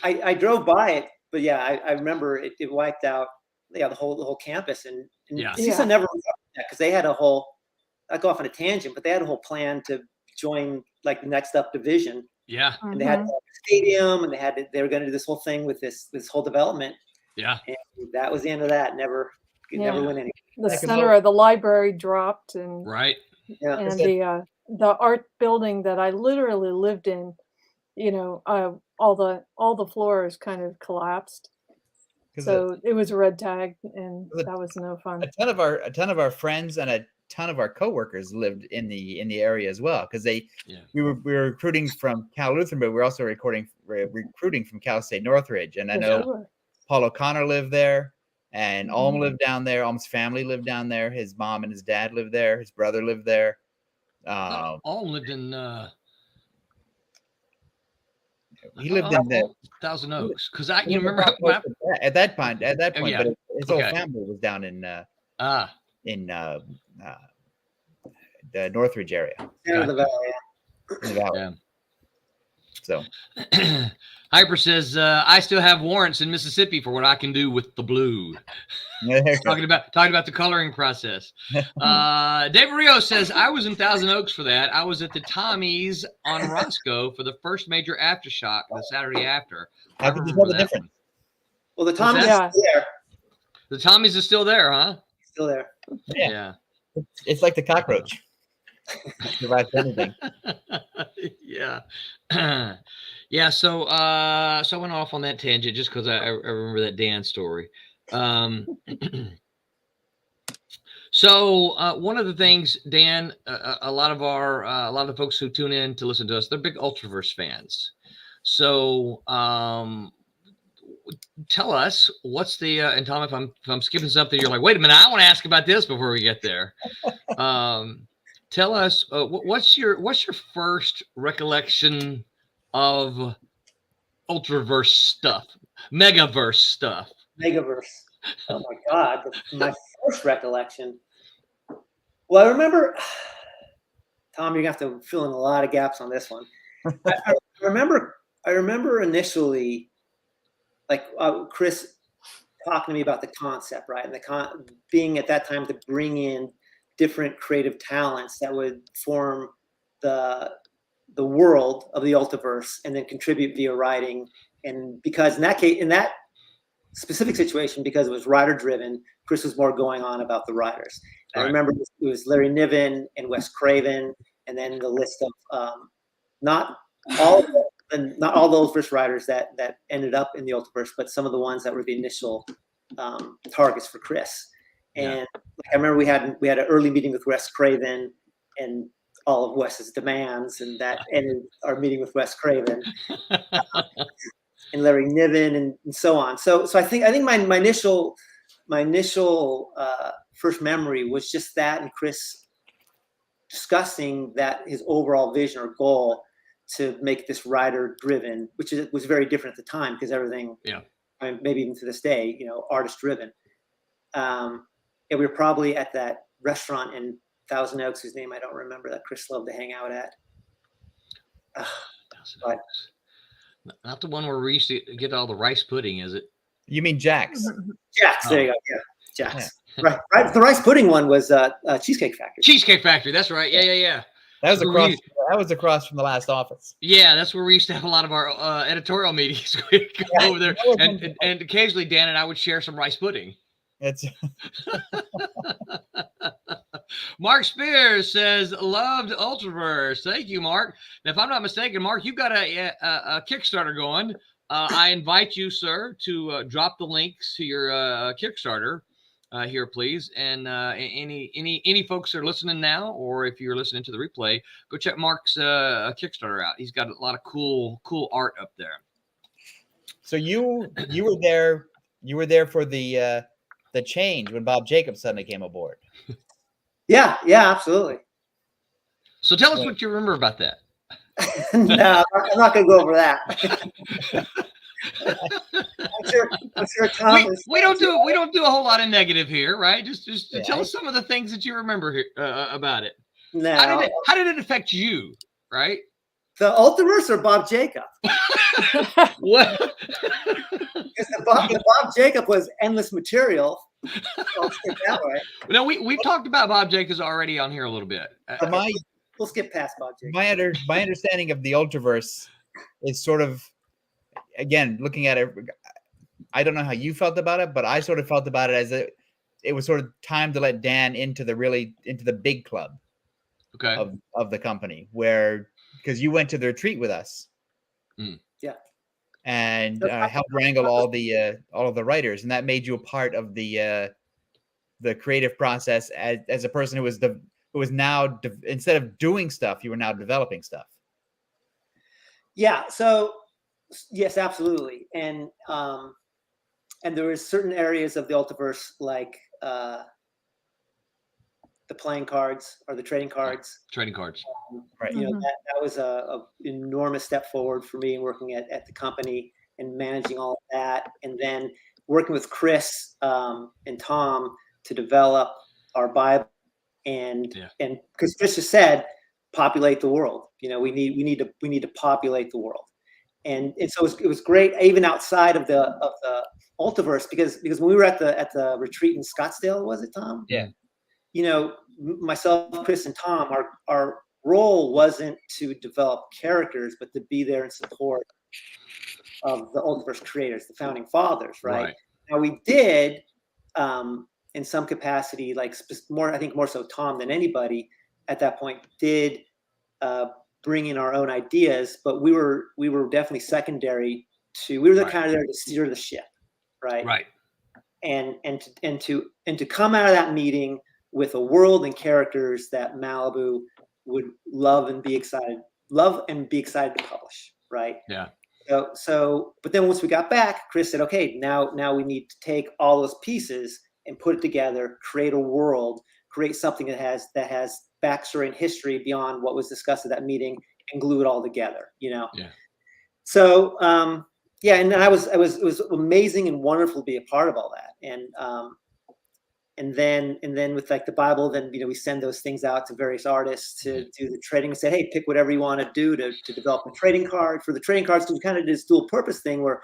I drove by it, but yeah, I remember it wiped out the whole campus, and Yeah. CISA never because they had a whole. I go off on a tangent, but they had a whole plan to join like the next up division. Yeah. And they had a stadium, and they were going to do this whole thing with this whole development. Yeah. And that was the end of that. Never went anywhere. The center of the library dropped, and Right. Yeah. and the art building that I literally lived in, all the floors kind of collapsed. So it was a red tag, and that was no fun. A ton of our friends and a ton of our coworkers lived in the area as well, because we were recruiting from Cal Lutheran, but we were also recruiting from Cal State Northridge, and I know Paul O'Connor lived there, and Alm lived down there. Alm's family lived down there. His mom and his dad lived there. His brother lived there. Alm lived in. He lived in the Thousand Oaks, because you remember at that point, yeah. but his whole family was down in the Northridge area. Center of the valley. In the valley. Yeah. So Hyper says, I still have warrants in Mississippi for what I can do with the blue. talking about the coloring process. Dave Rio says, I was in Thousand Oaks for that. I was at the Tommy's on Roscoe for the first major aftershock the Saturday after. How could you tell the difference? Well, the Tommy's is still there. The Tommy's is still there, huh? Still there. Yeah. It's like the cockroach. Survives anything. Yeah. Yeah. So I went off on that tangent just because I remember that Dan story. So one of the things, Dan, a lot of the folks who tune in to listen to us, they're big Ultraverse fans. So tell us what's the and Tom, if I'm skipping something, you're like, wait a minute, I want to ask about this before we get there. Tell us what's your first recollection of Ultraverse stuff, Megaverse stuff. Megaverse. Oh my God, my first recollection. Well, I remember, Tom, you're gonna have to fill in a lot of gaps on this one. I remember initially, like Chris talking to me about the concept, right, and being at that time to bring in different creative talents that would form the world of the Ultraverse and then contribute via writing. And because in that specific situation, because it was writer driven, Chris was more going on about the writers. Right. I remember it was Larry Niven and Wes Craven, and then the list of not all those first writers that ended up in the Ultraverse, but some of the ones that were the initial targets for Chris. And I remember we had an early meeting with Wes Craven and all of Wes's demands, and that ended our meeting with Wes Craven and Larry Niven and so on. So I think my initial first memory was just that, and Chris discussing that his overall vision or goal to make this writer driven, which was very different at the time because everything, I mean, maybe even to this day, artist driven. And we were probably at that restaurant in Thousand Oaks, whose name I don't remember, that Chris loved to hang out at. Not the one where we used to get all the rice pudding, is it? You mean Jack's? Jack's, there you go. Yeah, Jack's. Yeah. Right. The rice pudding one was Cheesecake Factory. Cheesecake Factory. That's right. Yeah. That was across from the last office. Yeah, that's where we used to have a lot of our editorial meetings. We'd go over there, and occasionally Dan and I would share some rice pudding. It's Mark Spears says, loved Ultraverse. Thank you, Mark. Now, if I'm not mistaken, Mark, you've got a Kickstarter going. I invite you, sir, to drop the links to your Kickstarter here, please. And any folks that are listening now, or if you're listening to the replay, go check Mark's Kickstarter out. He's got a lot of cool art up there. So you were there. You were there for the the change when Bob Jacobs suddenly came aboard. Yeah, absolutely. So tell us what you remember about that. No, I'm not going to go over that. I'm sure Tom we don't do a whole lot of negative here, right? Just Yeah, tell us some of the things that you remember here, about it. No. How did it affect you, right? The Ultiverse or Bob Jacob? What? Because the Bob Jacob was endless material. I'll skip that way. No, we've talked about Bob Jacobs already on here a little bit. We'll skip past Bob Jacob. My understanding of the Ultraverse is sort of, again, looking at it, I don't know how you felt about it, but I sort of felt about it as it was sort of time to let Dan into the big club of the company, because you went to the retreat with us. Yeah. And helped wrangle all of the writers, and that made you a part of the creative process as a person who was now instead of doing stuff, you were now developing stuff. Yeah. So yes, absolutely. And there were certain areas of the Ultiverse, like the playing cards or the trading cards. Trading cards. Right. You know, that was a enormous step forward for me in working at the company and managing all of that. And then working with Chris and Tom to develop our Bible and because Chris just said, populate the world. You know, we need to populate the world. And so it was great, even outside of the Ultiverse, because when we were at the retreat in Scottsdale, was it, Tom? Yeah. You know, myself, Chris, and Tom, our role wasn't to develop characters, but to be there in support of the Ultiverse creators, the founding fathers, right? Now we did, in some capacity, like I think more so Tom than anybody at that point did bring in our own ideas, but we were definitely secondary to. We were kind of there to steer the ship, right? Right. And to come out of that meeting with a world and characters that Malibu would love and be excited to publish, right? Yeah. So, but then once we got back, Chris said, okay, now we need to take all those pieces and put it together, create a world, create something that has backstory and history beyond what was discussed at that meeting, and glue it all together, you know? Yeah. So, and it was amazing and wonderful to be a part of all that. And then with like the Bible, then, you know, we send those things out to various artists to do the trading and say, hey, pick whatever you want to do to develop a trading card. For the trading cards, we kind of did this dual purpose thing where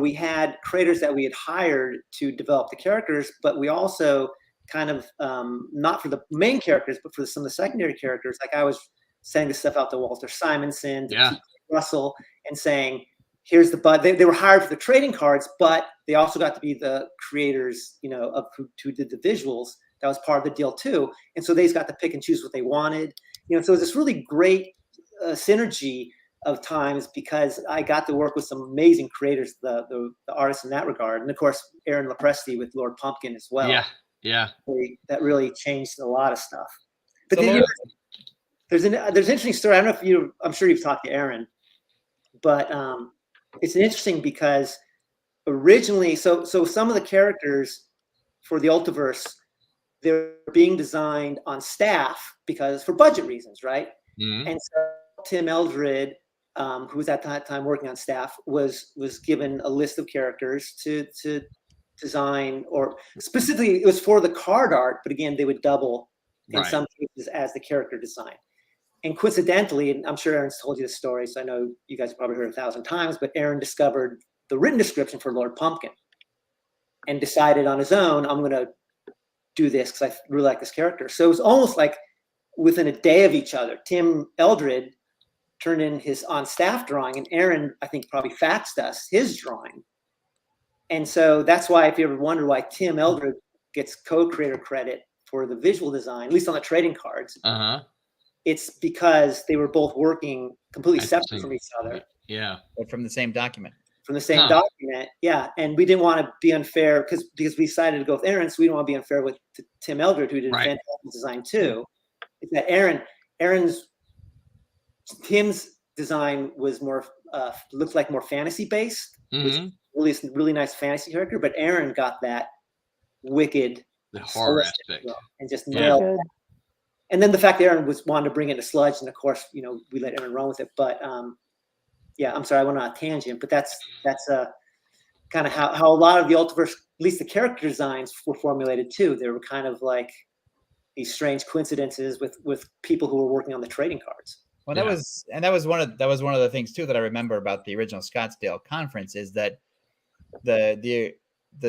we had creators that we had hired to develop the characters, but we also kind of, not for the main characters, but for some of the secondary characters. Like I was sending this stuff out to Walter Simonson, to Russell, and saying, here's they were hired for the trading cards, but they also got to be the creators, you know, who did the visuals. That was part of the deal too. And so they just got to pick and choose what they wanted. You know, so it was this really great synergy of times, because I got to work with some amazing creators, the artists in that regard. And of course, Aaron Lopresti with Lord Pumpkin as well. Yeah. That really changed a lot of stuff. But then there's an interesting story. I don't know if I'm sure you've talked to Aaron, but it's interesting because originally, so some of the characters for the Ultiverse, they're being designed on staff because for budget reasons, right? Mm-hmm. And so Tim Eldred, who was at that time working on staff, was given a list of characters to design, or specifically it was for the card art, but again, they would double in some cases as the character design. And coincidentally, and I'm sure Aaron's told you this story, so I know you guys have probably heard it 1,000 times, but Aaron discovered the written description for Lord Pumpkin and decided on his own, I'm going to do this because I really like this character. So it was almost like within a day of each other, Tim Eldred turned in his on-staff drawing, and Aaron, I think, probably faxed us his drawing. And so that's why, if you ever wonder why Tim Eldred gets co-creator credit for the visual design, at least on the trading cards, it's because they were both working completely separate from each other. Yeah. But from the same document. From the same document, yeah. And we didn't want to be unfair because we decided to go with Aaron, so we didn't want to be unfair with Tim Eldred, who did fantastic design too. It's that Tim's design was more looked like more fantasy based, really nice fantasy character, but Aaron got that wicked The horror sadistic aspect. look, and just Yeah. nailed. Good. And then the fact that Aaron wanted to bring in a sludge, and of course, we let Aaron run with it. But yeah, I'm sorry, I went on a tangent, but that's kind of how a lot of the Ultraverse, at least the character designs, were formulated too. They were kind of like these strange coincidences with people who were working on the trading cards. Well, that was one of the things too that I remember about the original Scottsdale conference is that the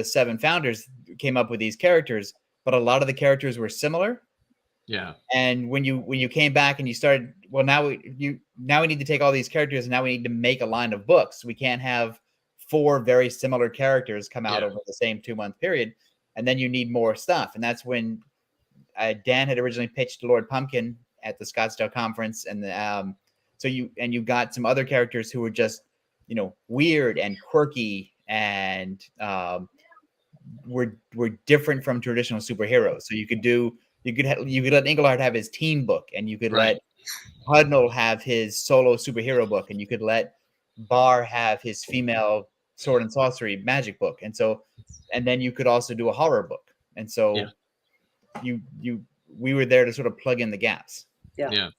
7 founders came up with these characters, but a lot of the characters were similar. Yeah. And when you came back and you started, well, now we need to take all these characters and now we need to make a line of books. We can't have 4 very similar characters come out over the same 2-month period, and then you need more stuff. And that's when Dan had originally pitched Lord Pumpkin at the Scottsdale conference, and so you got some other characters who were just weird and quirky and were different from traditional superheroes. So you could let Englehart have his team book, and you could let Hudnall have his solo superhero book, and you could let Barr have his female sword and sorcery magic book, and then you could also do a horror book. And so we were there to sort of plug in the gaps. Yeah.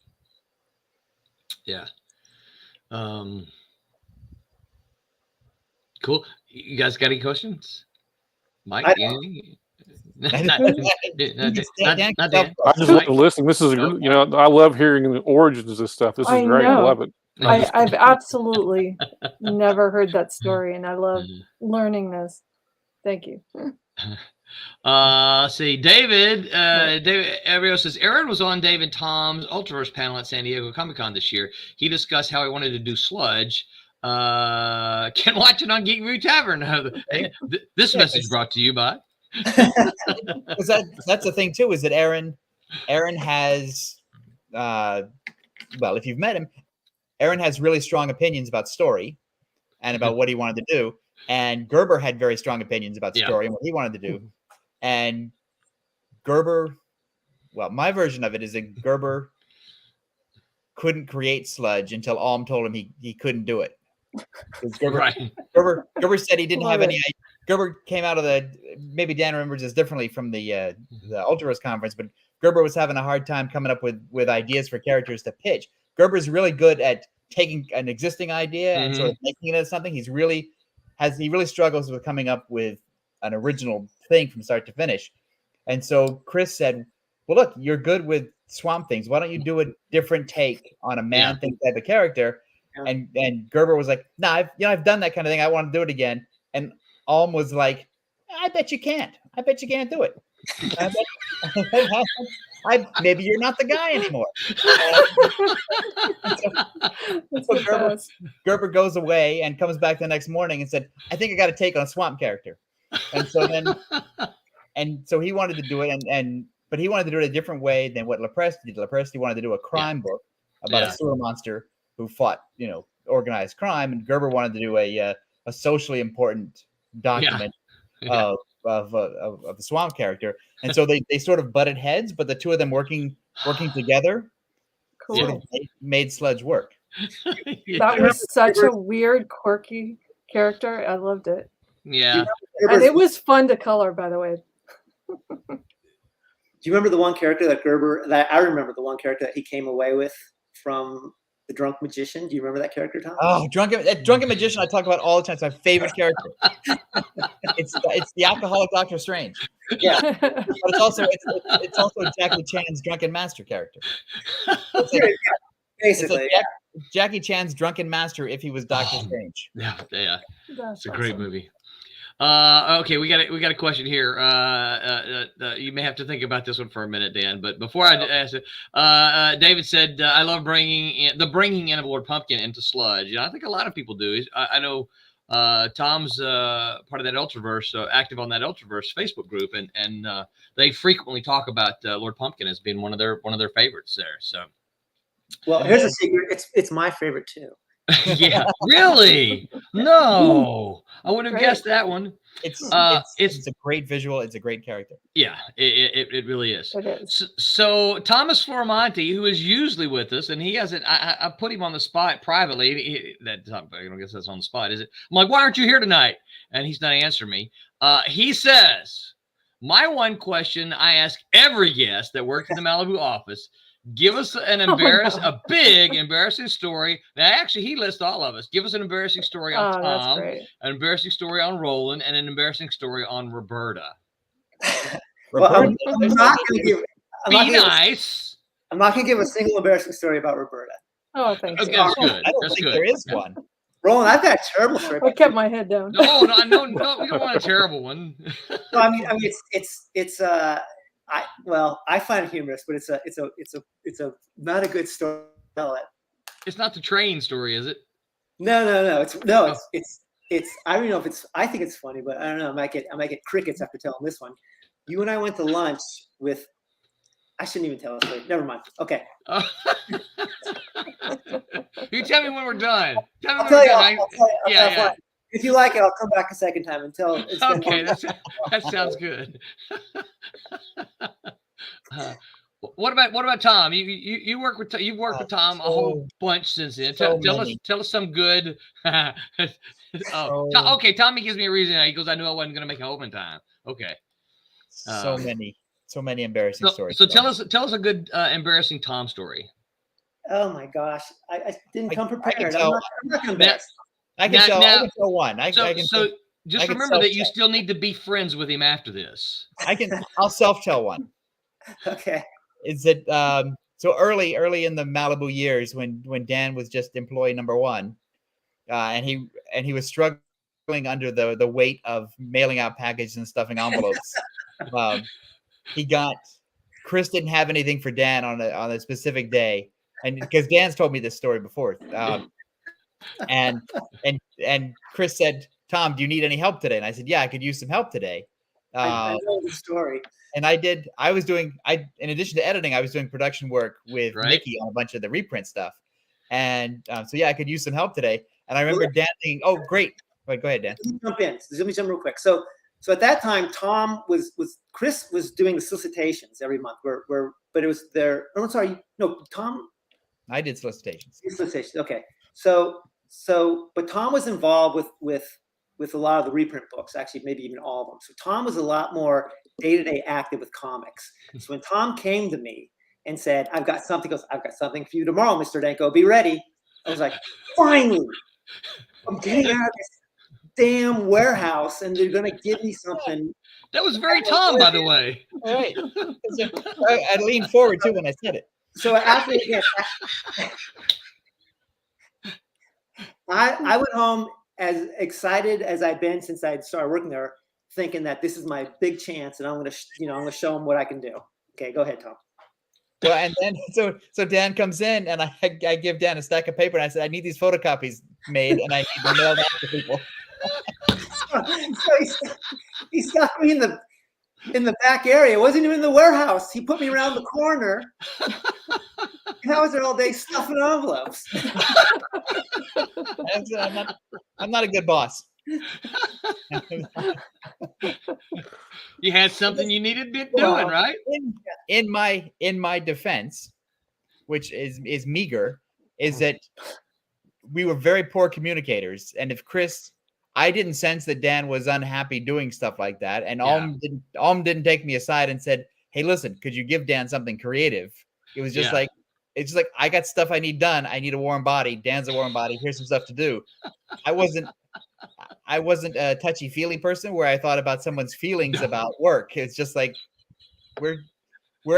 Cool. You guys got any questions? Mike? Anything? Not Dan. I just love listening. This is, I love hearing the origins of this stuff. This is great. I love it. I've absolutely never heard that story, and I love learning this. Thank you. See, David Ariel says Aaron was on David Tom's Ultraverse panel at San Diego Comic-Con this year. He discussed how he wanted to do Sludge. Can watch it on Geek Review Tavern. This message brought to you by. That's the thing too, is that Aaron has if you've met him, Aaron has really strong opinions about story and about what he wanted to do. And Gerber had very strong opinions about story and what he wanted to do. And Gerber, my version of it is that Gerber couldn't create Sludge until Alm told him he couldn't do it. Gerber said he didn't have any. Gerber came out of maybe Dan remembers this differently from the Ultraverse conference, but Gerber was having a hard time coming up with ideas for characters to pitch. Gerber's really good at taking an existing idea and sort of making it into something. He really struggles with coming up with an original thing from start to finish. And so Chris said, well, look, you're good with Swamp Things. Why don't you do a different take on a Man-Thing type of character? And Gerber was like, nah, I've done that kind of thing. I want to do it again. And Alm was like, I bet you can't. I bet you can't do it. Maybe you're not the guy anymore. So Gerber goes away and comes back the next morning and said, I think I got to take on a swamp character. And so he wanted to do it, but he wanted to do it a different way than what Lepresti did. Lepresti wanted to do a crime book about a sewer monster who fought, organized crime, and Gerber wanted to do a socially important document of the swamp character. And so they sort of butted heads, but the two of them working together sort of made Sludge work. That was such a weird, quirky character. I loved it. Yeah. And it was fun to color, by the way. Do you remember the one character I remember the one character that he came away with from The Drunk Magician? Do you remember that character, Tom? Oh, Drunken Magician I talk about all the time. It's my favorite character. It's the alcoholic Dr. Strange. Yeah. But it's also Jackie Chan's Drunken Master character. Basically. Jackie Chan's Drunken Master if he was Dr. Strange. Yeah. It's a great movie. Okay, we got a question here. You may have to think about this one for a minute, Dan. But before I ask it, David said, "I love bringing in of Lord Pumpkin into Sludge." I think a lot of people do. I know Tom's part of that Ultraverse, active on that Ultraverse Facebook group, and they frequently talk about Lord Pumpkin as being one of their favorites there. So, well, here's a secret. It's my favorite too. Yeah, really? No, I wouldn't have guessed that one. It's a great visual. It's a great character. Yeah, it really is. It is. So Thomas Flormonti, who is usually with us, and he hasn't. I put him on the spot privately. I don't guess that's on the spot, is it? I'm like, why aren't you here tonight? And he's not answering me. He says, My one question I ask every guest that works in the Malibu office: give us an a big embarrassing story. Now, actually, he lists all of us. Give us an embarrassing story on Tom, an embarrassing story on Roland, and an embarrassing story on Roberta. Well, I'm not going to give. I'm not going to give a single embarrassing story about Roberta. Oh, thanks. Okay, that's good. I don't think there is one. Roland, I've got a terrible story. I kept my head down. No, we don't want a terrible one. No, I mean, I find it humorous, but it's a not a good story to tell it. It's not the train story, is it? No. It's I don't know if it's. I think it's funny, but I don't know. I might get crickets after telling this one. You and I went to lunch with. I shouldn't even tell a story. Never mind. Okay. You tell me when we're done. I'll tell you. Yeah. If you like it, I'll come back a second time and tell. Okay, that sounds good. What about Tom? You work with you've worked with Tom a whole bunch since then. Tell us some good. Okay. Tommy gives me a reason. He goes, I knew I wasn't going to make it open time. Okay. So many embarrassing stories. So tell us a good embarrassing Tom story. Oh my gosh, I didn't come prepared. I'm not going to I can tell one. Just remember that you still need to be friends with him after this. I'll self-tell one. Okay. Is that so early in the Malibu years when Dan was just employee number one, and he was struggling under the weight of mailing out packages and stuffing envelopes. Chris didn't have anything for Dan on a specific day, and because Dan's told me this story before, and Chris said, Tom, do you need any help today? And I said, yeah, I could use some help today. I know the story. And in addition to editing, I was doing production work with Nikki on a bunch of the reprint stuff. And so, yeah, I could use some help today. And I remember Dan thinking, oh, great. Wait, go ahead, Dan. Let me jump real quick. So at that time, Chris was doing the solicitations every month but it was their, oh, sorry. No, Tom. I did solicitations. Solicitations. Okay. But Tom was involved with a lot of the reprint books, actually, maybe even all of them. So Tom was a lot more day-to-day active with comics. So when Tom came to me and said, I've got something for you tomorrow, Mr. Danko, be ready. I was like, finally, I'm getting out of this damn warehouse and they're going to give me something. That was very Tom, by the way. All right. I leaned forward, too, when I said it. So after I went home as excited as I've been since I started working there, thinking that this is my big chance, and I'm going to show them what I can do. Okay, go ahead, Tom. Well, and then so Dan comes in, and I give Dan a stack of paper, and I said, I need these photocopies made, and I need them mailed out to people. so he stuck me in the back area. It wasn't even in the warehouse. He put me around the corner. And I was there all day stuffing envelopes. I'm not a good boss. You had something you needed to be doing, right? In my defense, which is meager, is that we were very poor communicators. And if I didn't sense that Dan was unhappy doing stuff like that, and Alm didn't take me aside and said, hey, listen, could you give Dan something creative? It was just like, I got stuff I need done. I need a warm body. Dan's a warm body. Here's some stuff to do. I wasn't a touchy-feely person where I thought about someone's feelings about work. It's just like we're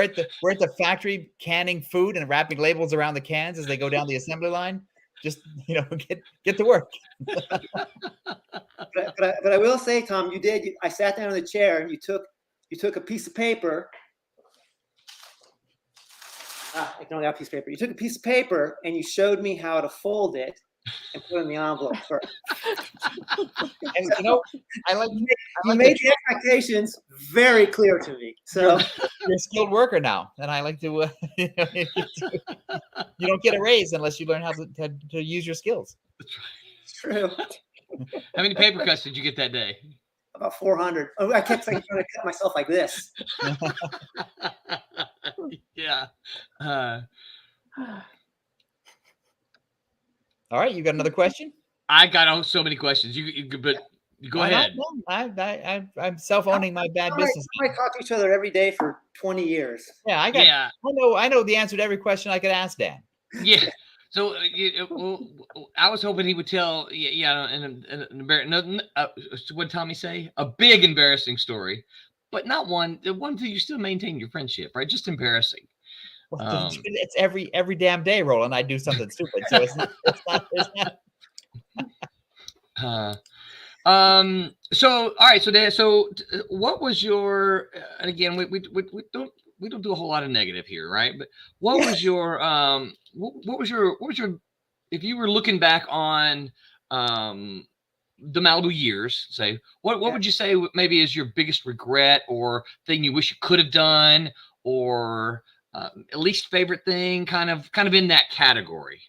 at the factory canning food and wrapping labels around the cans as they go down the assembly line. Just get to work. but I will say, Tom, I sat down in the chair and you took a piece of paper. I can only have a piece of paper. You took a piece of paper and you showed me how to fold it and put it in the envelope first. And you made the expectations very clear to me. So you're a skilled worker now, and I like to. You don't get a raise unless you learn how to use your skills. True. How many paper cuts did you get that day? About 400. Oh, I kept trying to cut myself like this. Yeah. All right, you got another question? I got so many questions. But Go ahead. I'm self-owning my bad business. We might talk to each other every day for 20 years. Yeah, I know the answer to every question I could ask Dan. Yeah. So I was hoping he would tell, what Tommy say? A big embarrassing story, but not one that you still maintain your friendship, right? Just embarrassing. Well, it's every damn day, Roland. I do something stupid, so it's not. So all right. So what was your? And again, we don't do a whole lot of negative here, right? But what was your what was your if you were looking back on the Malibu years, say what would you say maybe is your biggest regret or thing you wish you could have done, or least favorite thing, kind of in that category?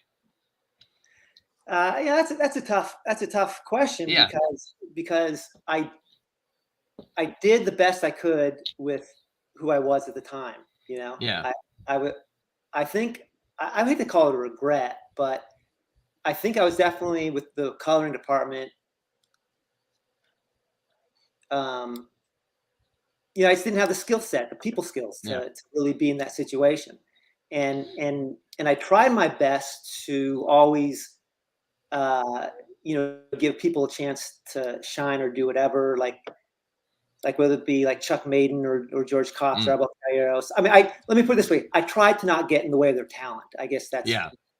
That's a tough question, because I did the best I could with who I was at the time. I think I hate to call it a regret, but I think I was definitely, with the coloring department, I just didn't have the skill set, the people skills to really be in that situation. And I tried my best to always, give people a chance to shine or do whatever, like whether it be like Chuck Maiden or George Cox or Abel Cayeros. I mean, let me put it this way. I tried to not get in the way of their talent. I guess that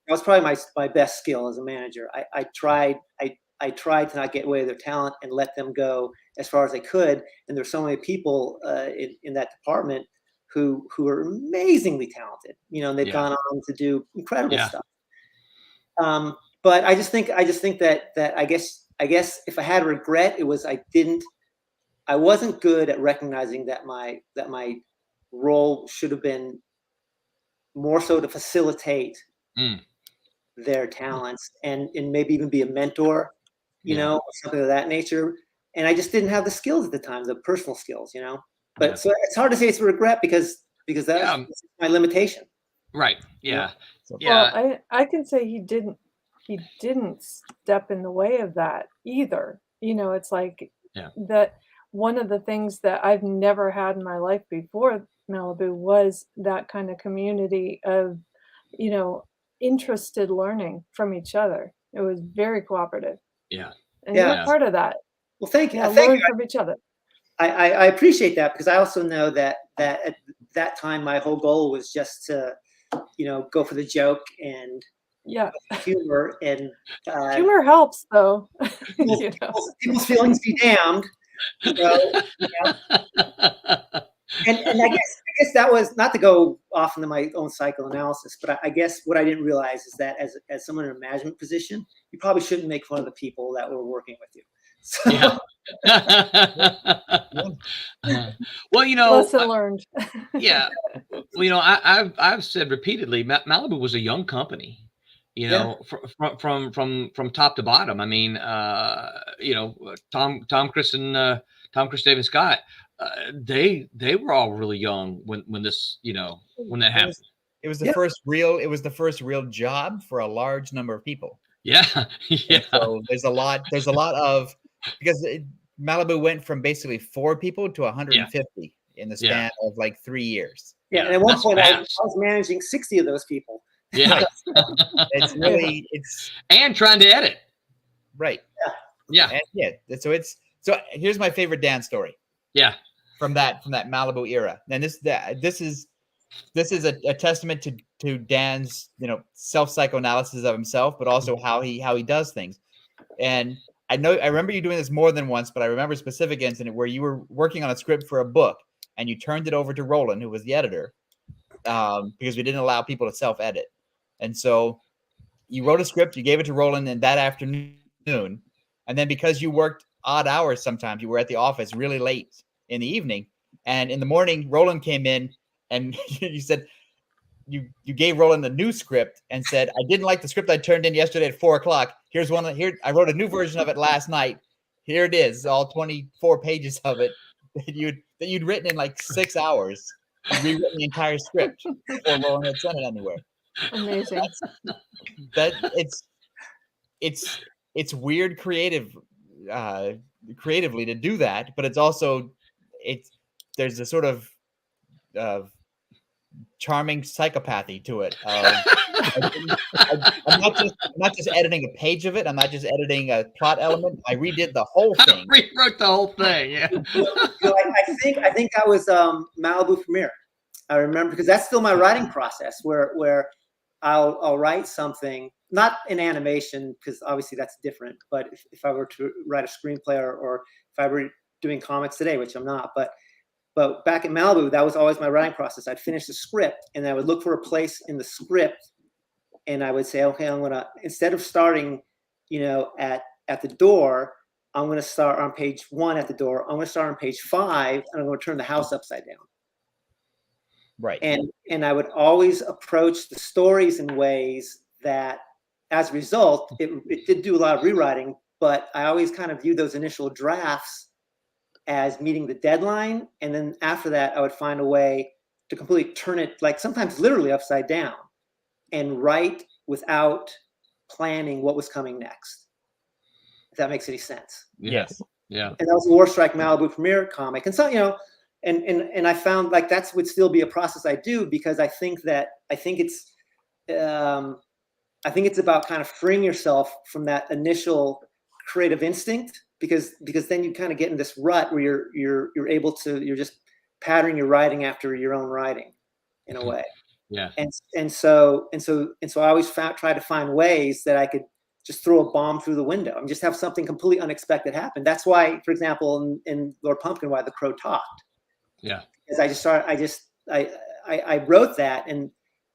was probably my best skill as a manager. I tried to not get in the way of their talent and let them go as far as I could. And there's so many people in that department who are amazingly talented, and they've gone on to do incredible stuff. But I just think that I guess if I had a regret, it was I wasn't good at recognizing that my role should have been more so to facilitate their talents and maybe even be a mentor, or something of that nature. And I just didn't have the skills at the time, the personal skills, But so it's hard to say it's a regret because that's my limitation. Right. Yeah. Well, I can say he didn't step in the way of that either. It's like that. One of the things that I've never had in my life before Malibu was that kind of community of, interested learning from each other. It was very cooperative. Yeah. And you're part of that. Well, thank you. Learn from each other. I appreciate that, because I also know that at that time my whole goal was just to, go for the joke and humor, and humor helps though. People's feelings be damned. And I guess that was, not to go off into my own psychoanalysis, but I guess what I didn't realize is that as someone in a management position, you probably shouldn't make fun of the people that were working with you. So. Well, lesson learned. Well, I've said repeatedly, Malibu was a young company. From top to bottom. I mean, Tom, Chris, and Chris, Dave, and Scott, they were all really young when this, when that happened. It was the first real job for a large number of people. Yeah. Yeah. So there's a lot of, because Malibu went from basically 4 people to 150 in the span of like 3 years. Yeah. And at one point I was managing 60 of those people. Yeah. And trying to edit. Right. Yeah. And so here's my favorite Dan story. Yeah. From that Malibu era. And this is a testament to Dan's, self-psychoanalysis of himself, but also how he does things. And I remember you doing this more than once, but I remember a specific incident where you were working on a script for a book and you turned it over to Roland, who was the editor, because we didn't allow people to self-edit. And so you wrote a script, you gave it to Roland in that afternoon. And then because you worked odd hours sometimes, you were at the office really late in the evening. And in the morning, Roland came in and you said, you gave Roland a new script and said, I didn't like the script I turned in yesterday at 4:00. Here's one here. I wrote a new version of it last night. Here it is, all 24 pages of it that you'd written in like 6 hours. You'd rewritten the entire script before Roland had sent it anywhere. Amazing. It's weird creative creatively to do that, but it's also there's a sort of charming psychopathy to it. I'm not just editing a page of it. I'm not just editing a plot element. I redid the whole thing. Rewrote the whole thing. Yeah. I think that was Malibu Premiere. I remember, because that's still my writing process, where I'll write something, not in animation, because obviously that's different. But if I were to write a screenplay, or if I were doing comics today, which I'm not, but back in Malibu, that was always my writing process. I'd finish the script, and I would look for a place in the script, and I would say, okay, I'm gonna, instead of starting, at the door, I'm gonna start on page 1 at the door. I'm gonna start on page 5, and I'm gonna turn the house upside down. Right. And I would always approach the stories in ways that, as a result, it did do a lot of rewriting, but I always kind of viewed those initial drafts as meeting the deadline. And then after that, I would find a way to completely turn it, like sometimes literally upside down, and write without planning what was coming next. If that makes any sense. Yes. Yeah. And that was the Warstrike Malibu Premiere comic. And so, and I found like that would still be a process I do, because I think it's about kind of freeing yourself from that initial creative instinct, because then you kind of get in this rut where you're able to, you're just patterning your writing after your own writing in a way. Yeah. And so I always try to find ways that I could just throw a bomb through the window and just have something completely unexpected happen. That's why, for example, in Lord Pumpkin, why the Crow talked. Yeah. Because I wrote that, and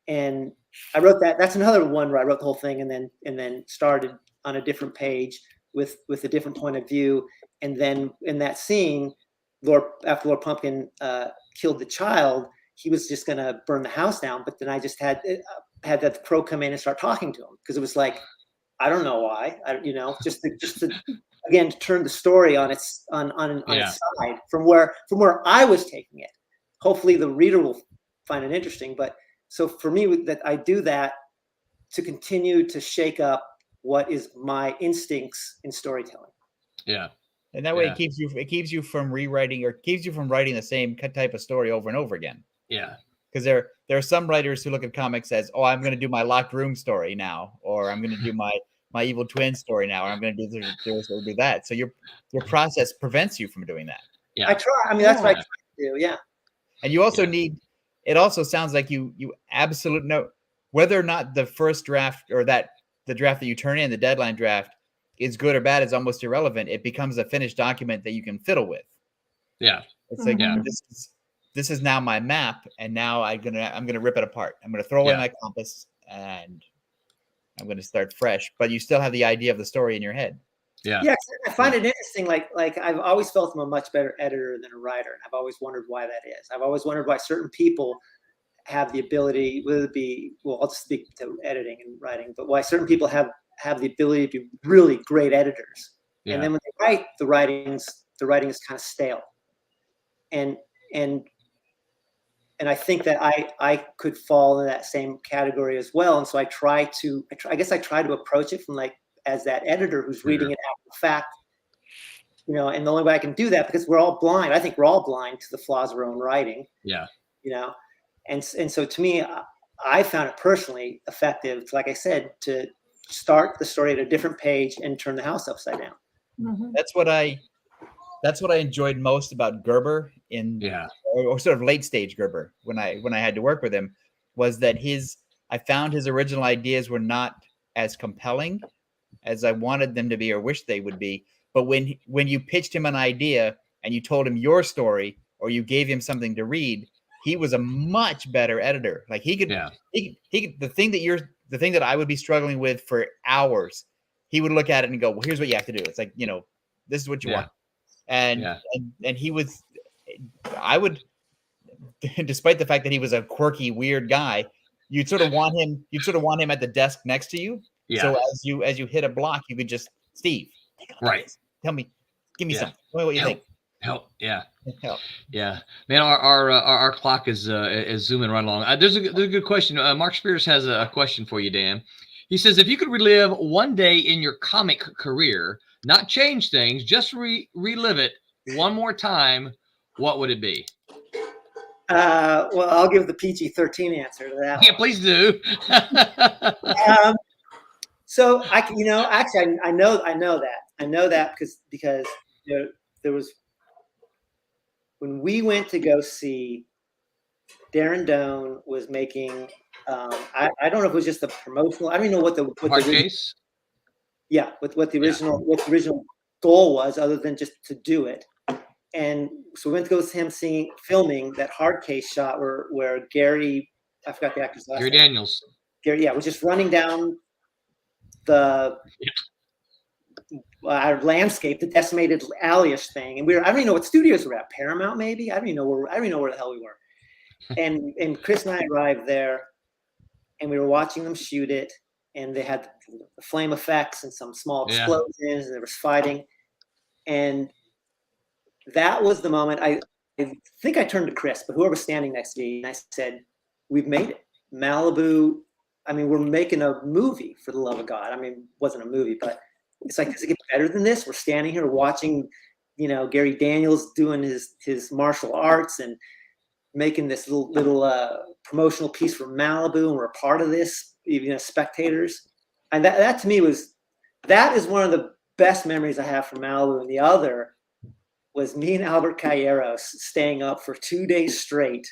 I wrote that. That's another one where I wrote the whole thing and then started on a different page with a different point of view. And then in that scene, after Lord Pumpkin killed the child, he was just going to burn the house down. But then I just had that Crow come in and start talking to him, because it was like, I don't know why, just to again, to turn the story on its side from where I was taking it. Hopefully the reader will find it interesting. But so for me, that I do that to continue to shake up what is my instincts in storytelling. Yeah. And that way it keeps you from rewriting, or keeps you from writing the same type of story over and over again. Yeah. Because there are some writers who look at comics as, oh, I'm going to do my locked room story now, or I'm going to do my evil twin story now, or I'm going to do this or do that. So your process prevents you from doing that. Yeah. I try. I mean, that's what I try to do. Yeah. And you also need, it also sounds like you absolutely know whether or not the first draft, or the draft that you turn in, the deadline draft, is good or bad is almost irrelevant. It becomes a finished document that you can fiddle with. Yeah. It's like, this is now my map, and now I'm gonna rip it apart. I'm gonna throw away my compass, and I'm gonna start fresh. But you still have the idea of the story in your head. Yeah. Yeah, I find it interesting. Like I've always felt I'm a much better editor than a writer, and I've always wondered why that is. I've always wondered why certain people have the ability, whether it be, well, I'll just speak to editing and writing, but why certain people have the ability to be really great editors, and then when they write, the writing is kind of stale. And I think that I could fall in that same category as well. And so I try to approach it from like, as that editor who's reading it after the fact, and the only way I can do that, because we're all blind. I think we're all blind to the flaws of our own writing. Yeah. And so to me, I found it personally effective, like I said, to start the story at a different page and turn the house upside down. Mm-hmm. That's what I enjoyed most about Gerber or sort of late stage Gerber when I had to work with him, was that I found his original ideas were not as compelling as I wanted them to be or wished they would be. But when you pitched him an idea and you told him your story, or you gave him something to read, he was a much better editor. Like he could the thing that I would be struggling with for hours, he would look at it and go, well, here's what you have to do. It's like, this is what you want. And he was, I would, despite the fact that he was a quirky, weird guy, you'd sort of want him at the desk next to you. Yeah. So as you hit a block, you could just, Steve, right. Tell me, give me something. Tell me what you think. Help. Yeah. Help. Yeah. Man, our clock is zooming right along. There's a good question. Mark Spears has a question for you, Dan. He says, if you could relive one day in your comic career, not change things, just relive it one more time, what would it be? Well, I'll give the PG-13 answer to that. Yeah, please do. So actually, I know that because there was when we went to go see Darren Doan was making. I don't know if it was just the promotional. I don't even know what the case. Yeah, what the original goal was, other than just to do it. And so we went to go see him filming that hard case shot where Gary, I forgot the actor's last name. Gary Daniels. Gary, was just running down the landscape, the decimated alley-ish thing, and I don't even know what studios we're at. Paramount, maybe. I don't even know where the hell we were. And Chris and I arrived there, and we were watching them shoot it, and they had the flame effects and some small explosions, and there was fighting, and that was the moment. I think I turned to Chris, but whoever was standing next to me, and I said, "We've made it, Malibu." I mean, we're making a movie, for the love of God. I mean, it wasn't a movie, but it's like, does it get better than this? We're standing here watching, Gary Daniels doing his martial arts and making this little promotional piece for Malibu, and we're a part of this, even as spectators. And that to me that is one of the best memories I have from Malibu. And the other was me and Albert Calleros staying up for 2 days straight,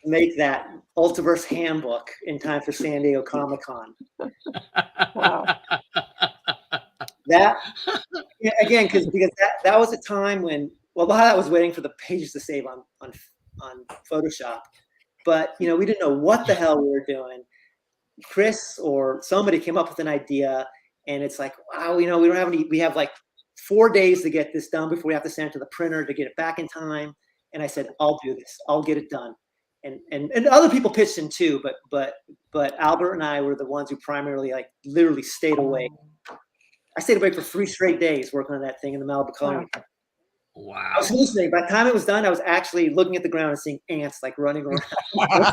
make that Ultiverse handbook in time for San Diego Comic-Con. Wow. That, again, because that was a time when, well, a lot of that was waiting for the pages to save on Photoshop. But, we didn't know what the hell we were doing. Chris or somebody came up with an idea, and it's like, wow, we don't have we have like 4 days to get this done before we have to send it to the printer to get it back in time. And I said, I'll do this. I'll get it done. And other people pitched in too, but Albert and I were the ones who primarily, like, literally stayed awake. I stayed awake for 3 straight days working on that thing in the Malibu Comics. Wow. I was hallucinating. By the time it was done, I was actually looking at the ground and seeing ants like running around. I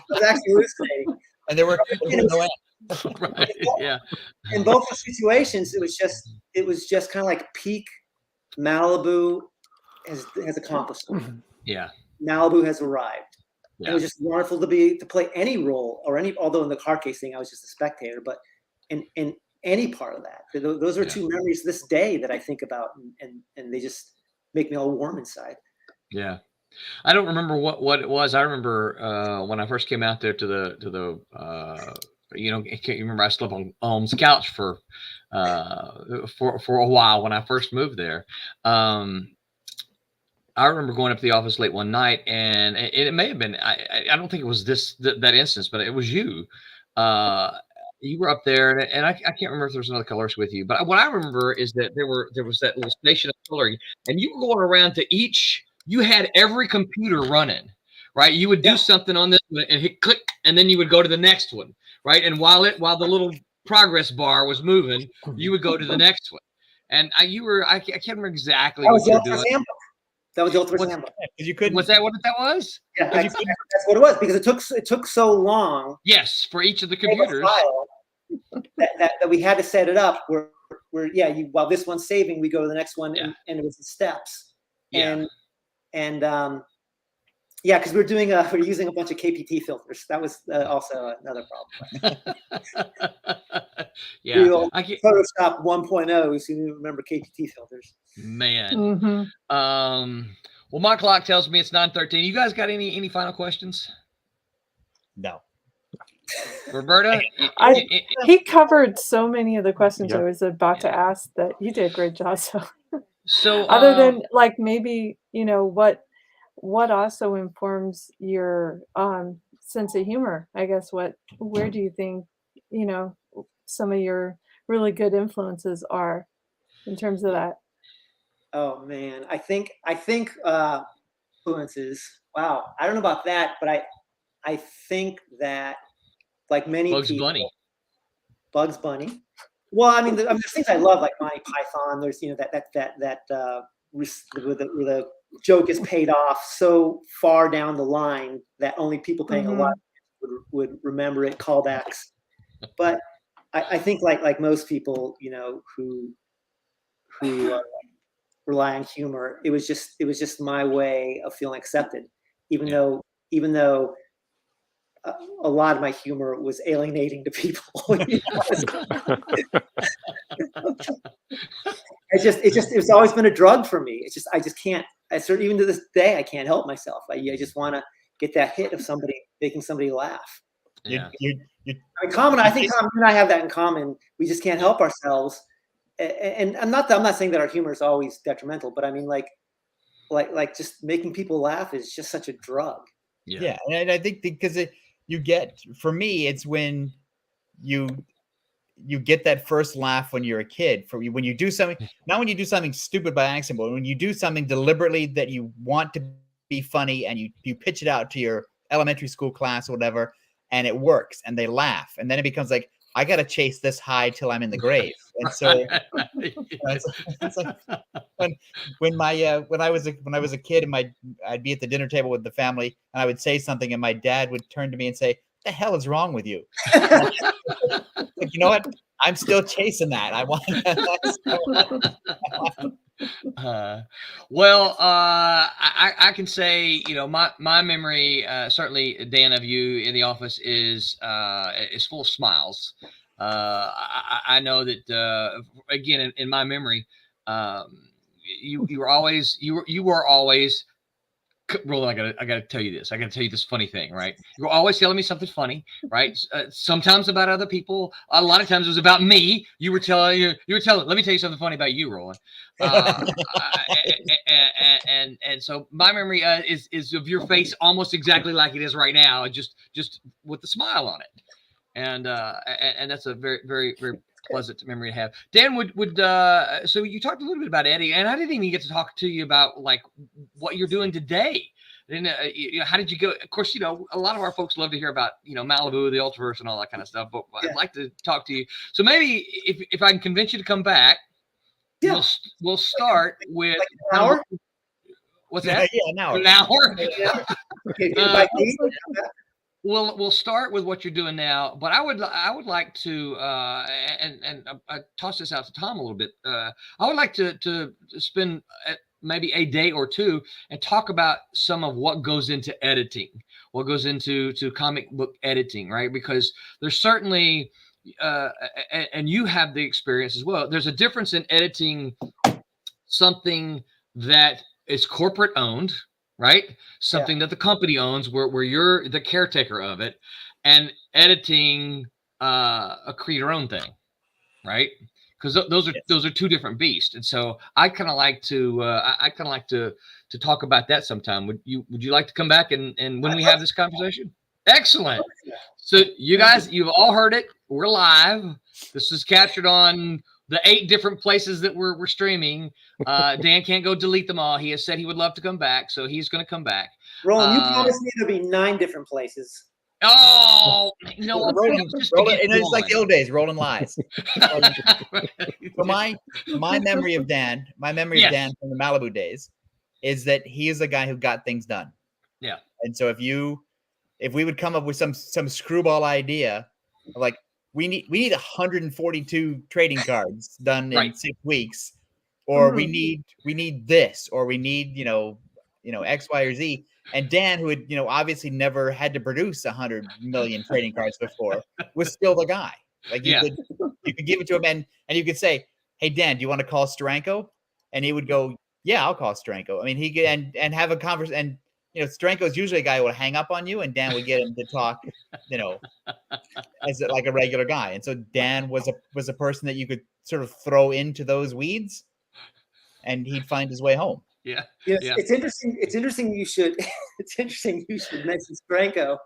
was actually hallucinating. And there were no ants. Right. Yeah. In both the situations, it was just kind of like peak Malibu has accomplished something. Yeah. Malibu has arrived. Yeah. It was just wonderful to play any role although in the car case thing, I was just a spectator, but in any part of that, those are two memories this day that I think about, and they just make me all warm inside. Yeah. I don't remember what it was. I remember when I first came out there to the you remember I slept on Alm's couch for a while when I first moved there. I remember going up to the office late one night, and it may have been, I don't think it was that instance, but it was you. You were up there, and I can't remember if there was another colorist with you, but what I remember is that there was that little station of coloring, and you were going around to you had every computer running, right? You would do something on this one and hit click, and then you would go to the next one, right? And while the little progress bar was moving, you would go to the next one. And I can't remember exactly what you were doing. That was the Ultiverse handbook. You couldn't. Was that what that was? Yeah, that's what it was, because it took so long. Yes, for each of the computers. That we had to set it up where while this one's saving, we go to the next one, and it was the steps. Yeah. And because we're using a bunch of KPT filters. That was also another problem. Yeah. Photoshop 1.0, so you remember KPT filters. Man. Mm-hmm. Well, my clock tells me it's 9:13. You guys got any final questions? No. Roberta? He covered so many of the questions I was about to ask that you did a great job. So other than, like, maybe, what also informs your sense of humor, I guess, where do you think, some of your really good influences are in terms of that? Oh man, I think influences. Wow, I don't know about that, but I think that, like many people, Bugs Bunny. Well, I mean, there's things I love, like Monty Python. There's where the joke is paid off so far down the line that only people paying a lot would remember it. Callbacks. But I think like most people, who rely on humor, it was just my way of feeling accepted, even though a lot of my humor was alienating to people. It's always been a drug for me. I just can't. Even to this day, I can't help myself. I just want to get that hit of somebody making somebody laugh. Yeah. I think Common and I have that in common. We just can't help ourselves. And I'm not saying that our humor is always detrimental, but I mean like just making people laugh is just such a drug. Yeah, and I think because for me, it's when you get that first laugh when you're a kid. When you do something, not when you do something stupid by accident, but when you do something deliberately that you want to be funny and you pitch it out to your elementary school class or whatever, and it works and they laugh, and then it becomes like, I got to chase this high till I'm in the grave. And so it's like when I was a kid and I'd be at the dinner table with the family and I would say something and my dad would turn to me and say, "What the hell is wrong with you?" Like, you know what? I'm still chasing that. I want I can say, my memory, certainly, Dan, of you in the office is full of smiles. I know that, again, in my memory, you were always Roland, I gotta tell you this. I gotta tell you this funny thing, right? You were always telling me something funny, right? Sometimes about other people. A lot of times it was about me. You were telling. Let me tell you something funny about you, Roland. And so my memory is of your face almost exactly like it is right now, just with a smile on it, and that's a very, very, very pleasant memory to have. Dan, so you talked a little bit about Eddie, and I didn't even get to talk to you about like what you're doing today. And how did you go? Of course, a lot of our folks love to hear about Malibu, the Ultraverse, and all that kind of stuff. But I'd like to talk to you. So maybe if I can convince you to come back, we'll start with an hour. What's that? Yeah, an hour. An hour. Okay, We'll start with what you're doing now, but I would like to and I toss this out to Tom a little bit. I would like to spend maybe a day or two and talk about some of what goes into editing, what goes into comic book editing, right? Because there's certainly and you have the experience as well. There's a difference in editing something that is corporate owned, right? Something that the company owns, where you're the caretaker of it, and editing a creator-owned thing, right? Because those are two different beasts. And so I kind of like to talk about that sometime. Would you like to come back and when we have this conversation? Excellent. So you guys, you've all heard it. We're live. This is captured on the 8 different places that we're streaming. Dan can't go delete them all. He has said he would love to come back, so he's going to come back. Roland, you promised me there'll be 9 different places. Oh, it's like the old days, rolling lies. So my memory of Dan, from the Malibu days, is that he is the guy who got things done. Yeah. And so if we would come up with some screwball idea of like, we need 142 trading cards done in 6 weeks, or we need this, or we need X, Y, or Z. And Dan, who had obviously never had to produce 100 million trading cards before, was still the guy. Like you could give it to him, and you could say, "Hey Dan, do you want to call Steranko?" And he would go, "Yeah, I'll call Steranko." I mean, he could and have a conversation. And Steranko is usually a guy who will hang up on you, and Dan would get him to talk, as like a regular guy. And so Dan was a person that you could sort of throw into those weeds, and he'd find his way home. Yeah. Yes, yeah. It's interesting. You should mention Steranko,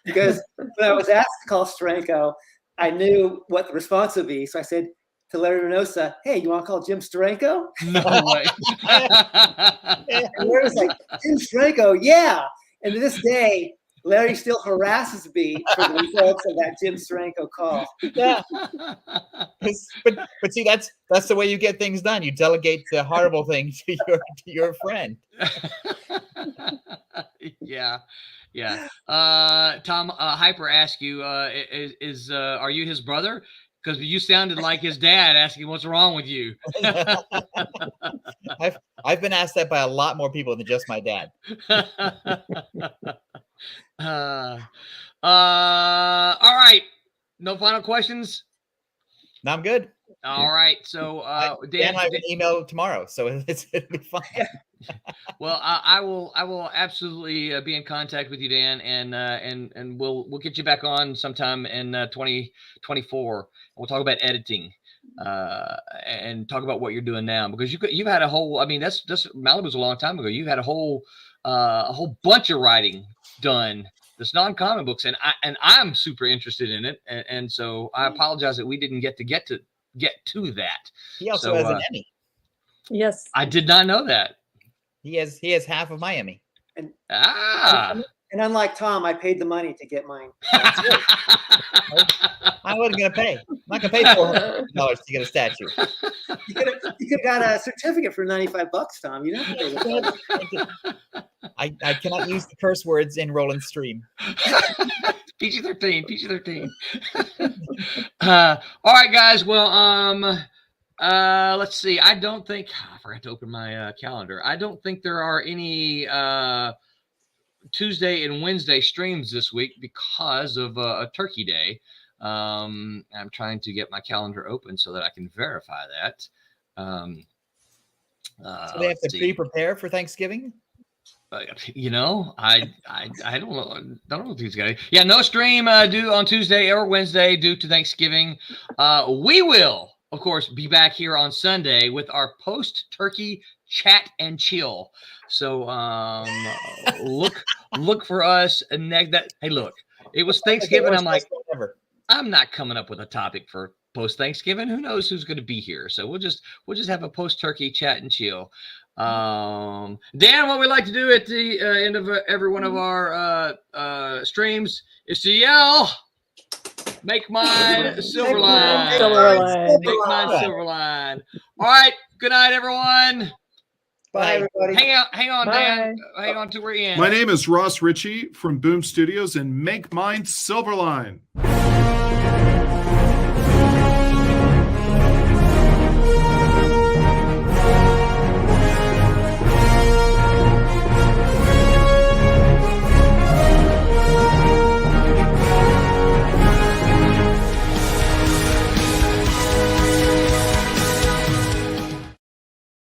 because when I was asked to call Steranko, I knew what the response would be. So I said to Larry Renosa, "Hey, you want to call Jim Steranko?" No way. And Larry was like, "Jim Steranko, yeah." And to this day, Larry still harasses me for the results of that Jim Steranko call. Yeah. But see, that's the way you get things done. You delegate the horrible things to your friend. Yeah. Yeah. Tom Hyper asked you, are you his brother? Because you sounded like his dad asking what's wrong with you. I've been asked that by a lot more people than just my dad. All right. No final questions? No, I'm good. All right. So Dan and I have an email tomorrow, so it'll be fun. Well, I will absolutely be in contact with you, Dan, and we'll get you back on sometime in 2024. We'll talk about editing and talk about what you're doing now, because you've had a whole. I mean, that's Malibu's a long time ago. You've had a whole bunch of writing done that's non-comic books, and I'm super interested in it, and so I apologize that we didn't get to that. He also has an Emmy. Yes, I did not know that. He has half of my Emmy. And unlike Tom, I paid the money to get mine. I wasn't gonna pay. I'm not gonna pay $400 to get a statue. You could have got a certificate for $95, Tom. You know. I cannot use the curse words in Roland's stream. PG-13. All right, guys. Well, let's see. I don't think I forgot to open my calendar. I don't think there are any Tuesday and Wednesday streams this week because of a Turkey Day. I'm trying to get my calendar open so that I can verify that. So they have to pre-prepare for Thanksgiving. You know, I don't know what these guys. Yeah, no stream due on Tuesday or Wednesday due to Thanksgiving. We will, of course, be back here on Sunday with our post-turkey chat and chill. So look for us next. Hey, look, it was Thanksgiving. I'm like, I'm not coming up with a topic for post-Thanksgiving. Who knows who's going to be here? So we'll just have a post-turkey chat and chill. Dan, what we like to do at the end of every one of our streams is to yell, "Make mine Silverline! Make mine Silverline!" All right. Good night, everyone. Bye, everybody. Hang on, Bye. Dan. Hang on to where you end. My name is Ross Ritchie from Boom Studios, and make mine Silverline.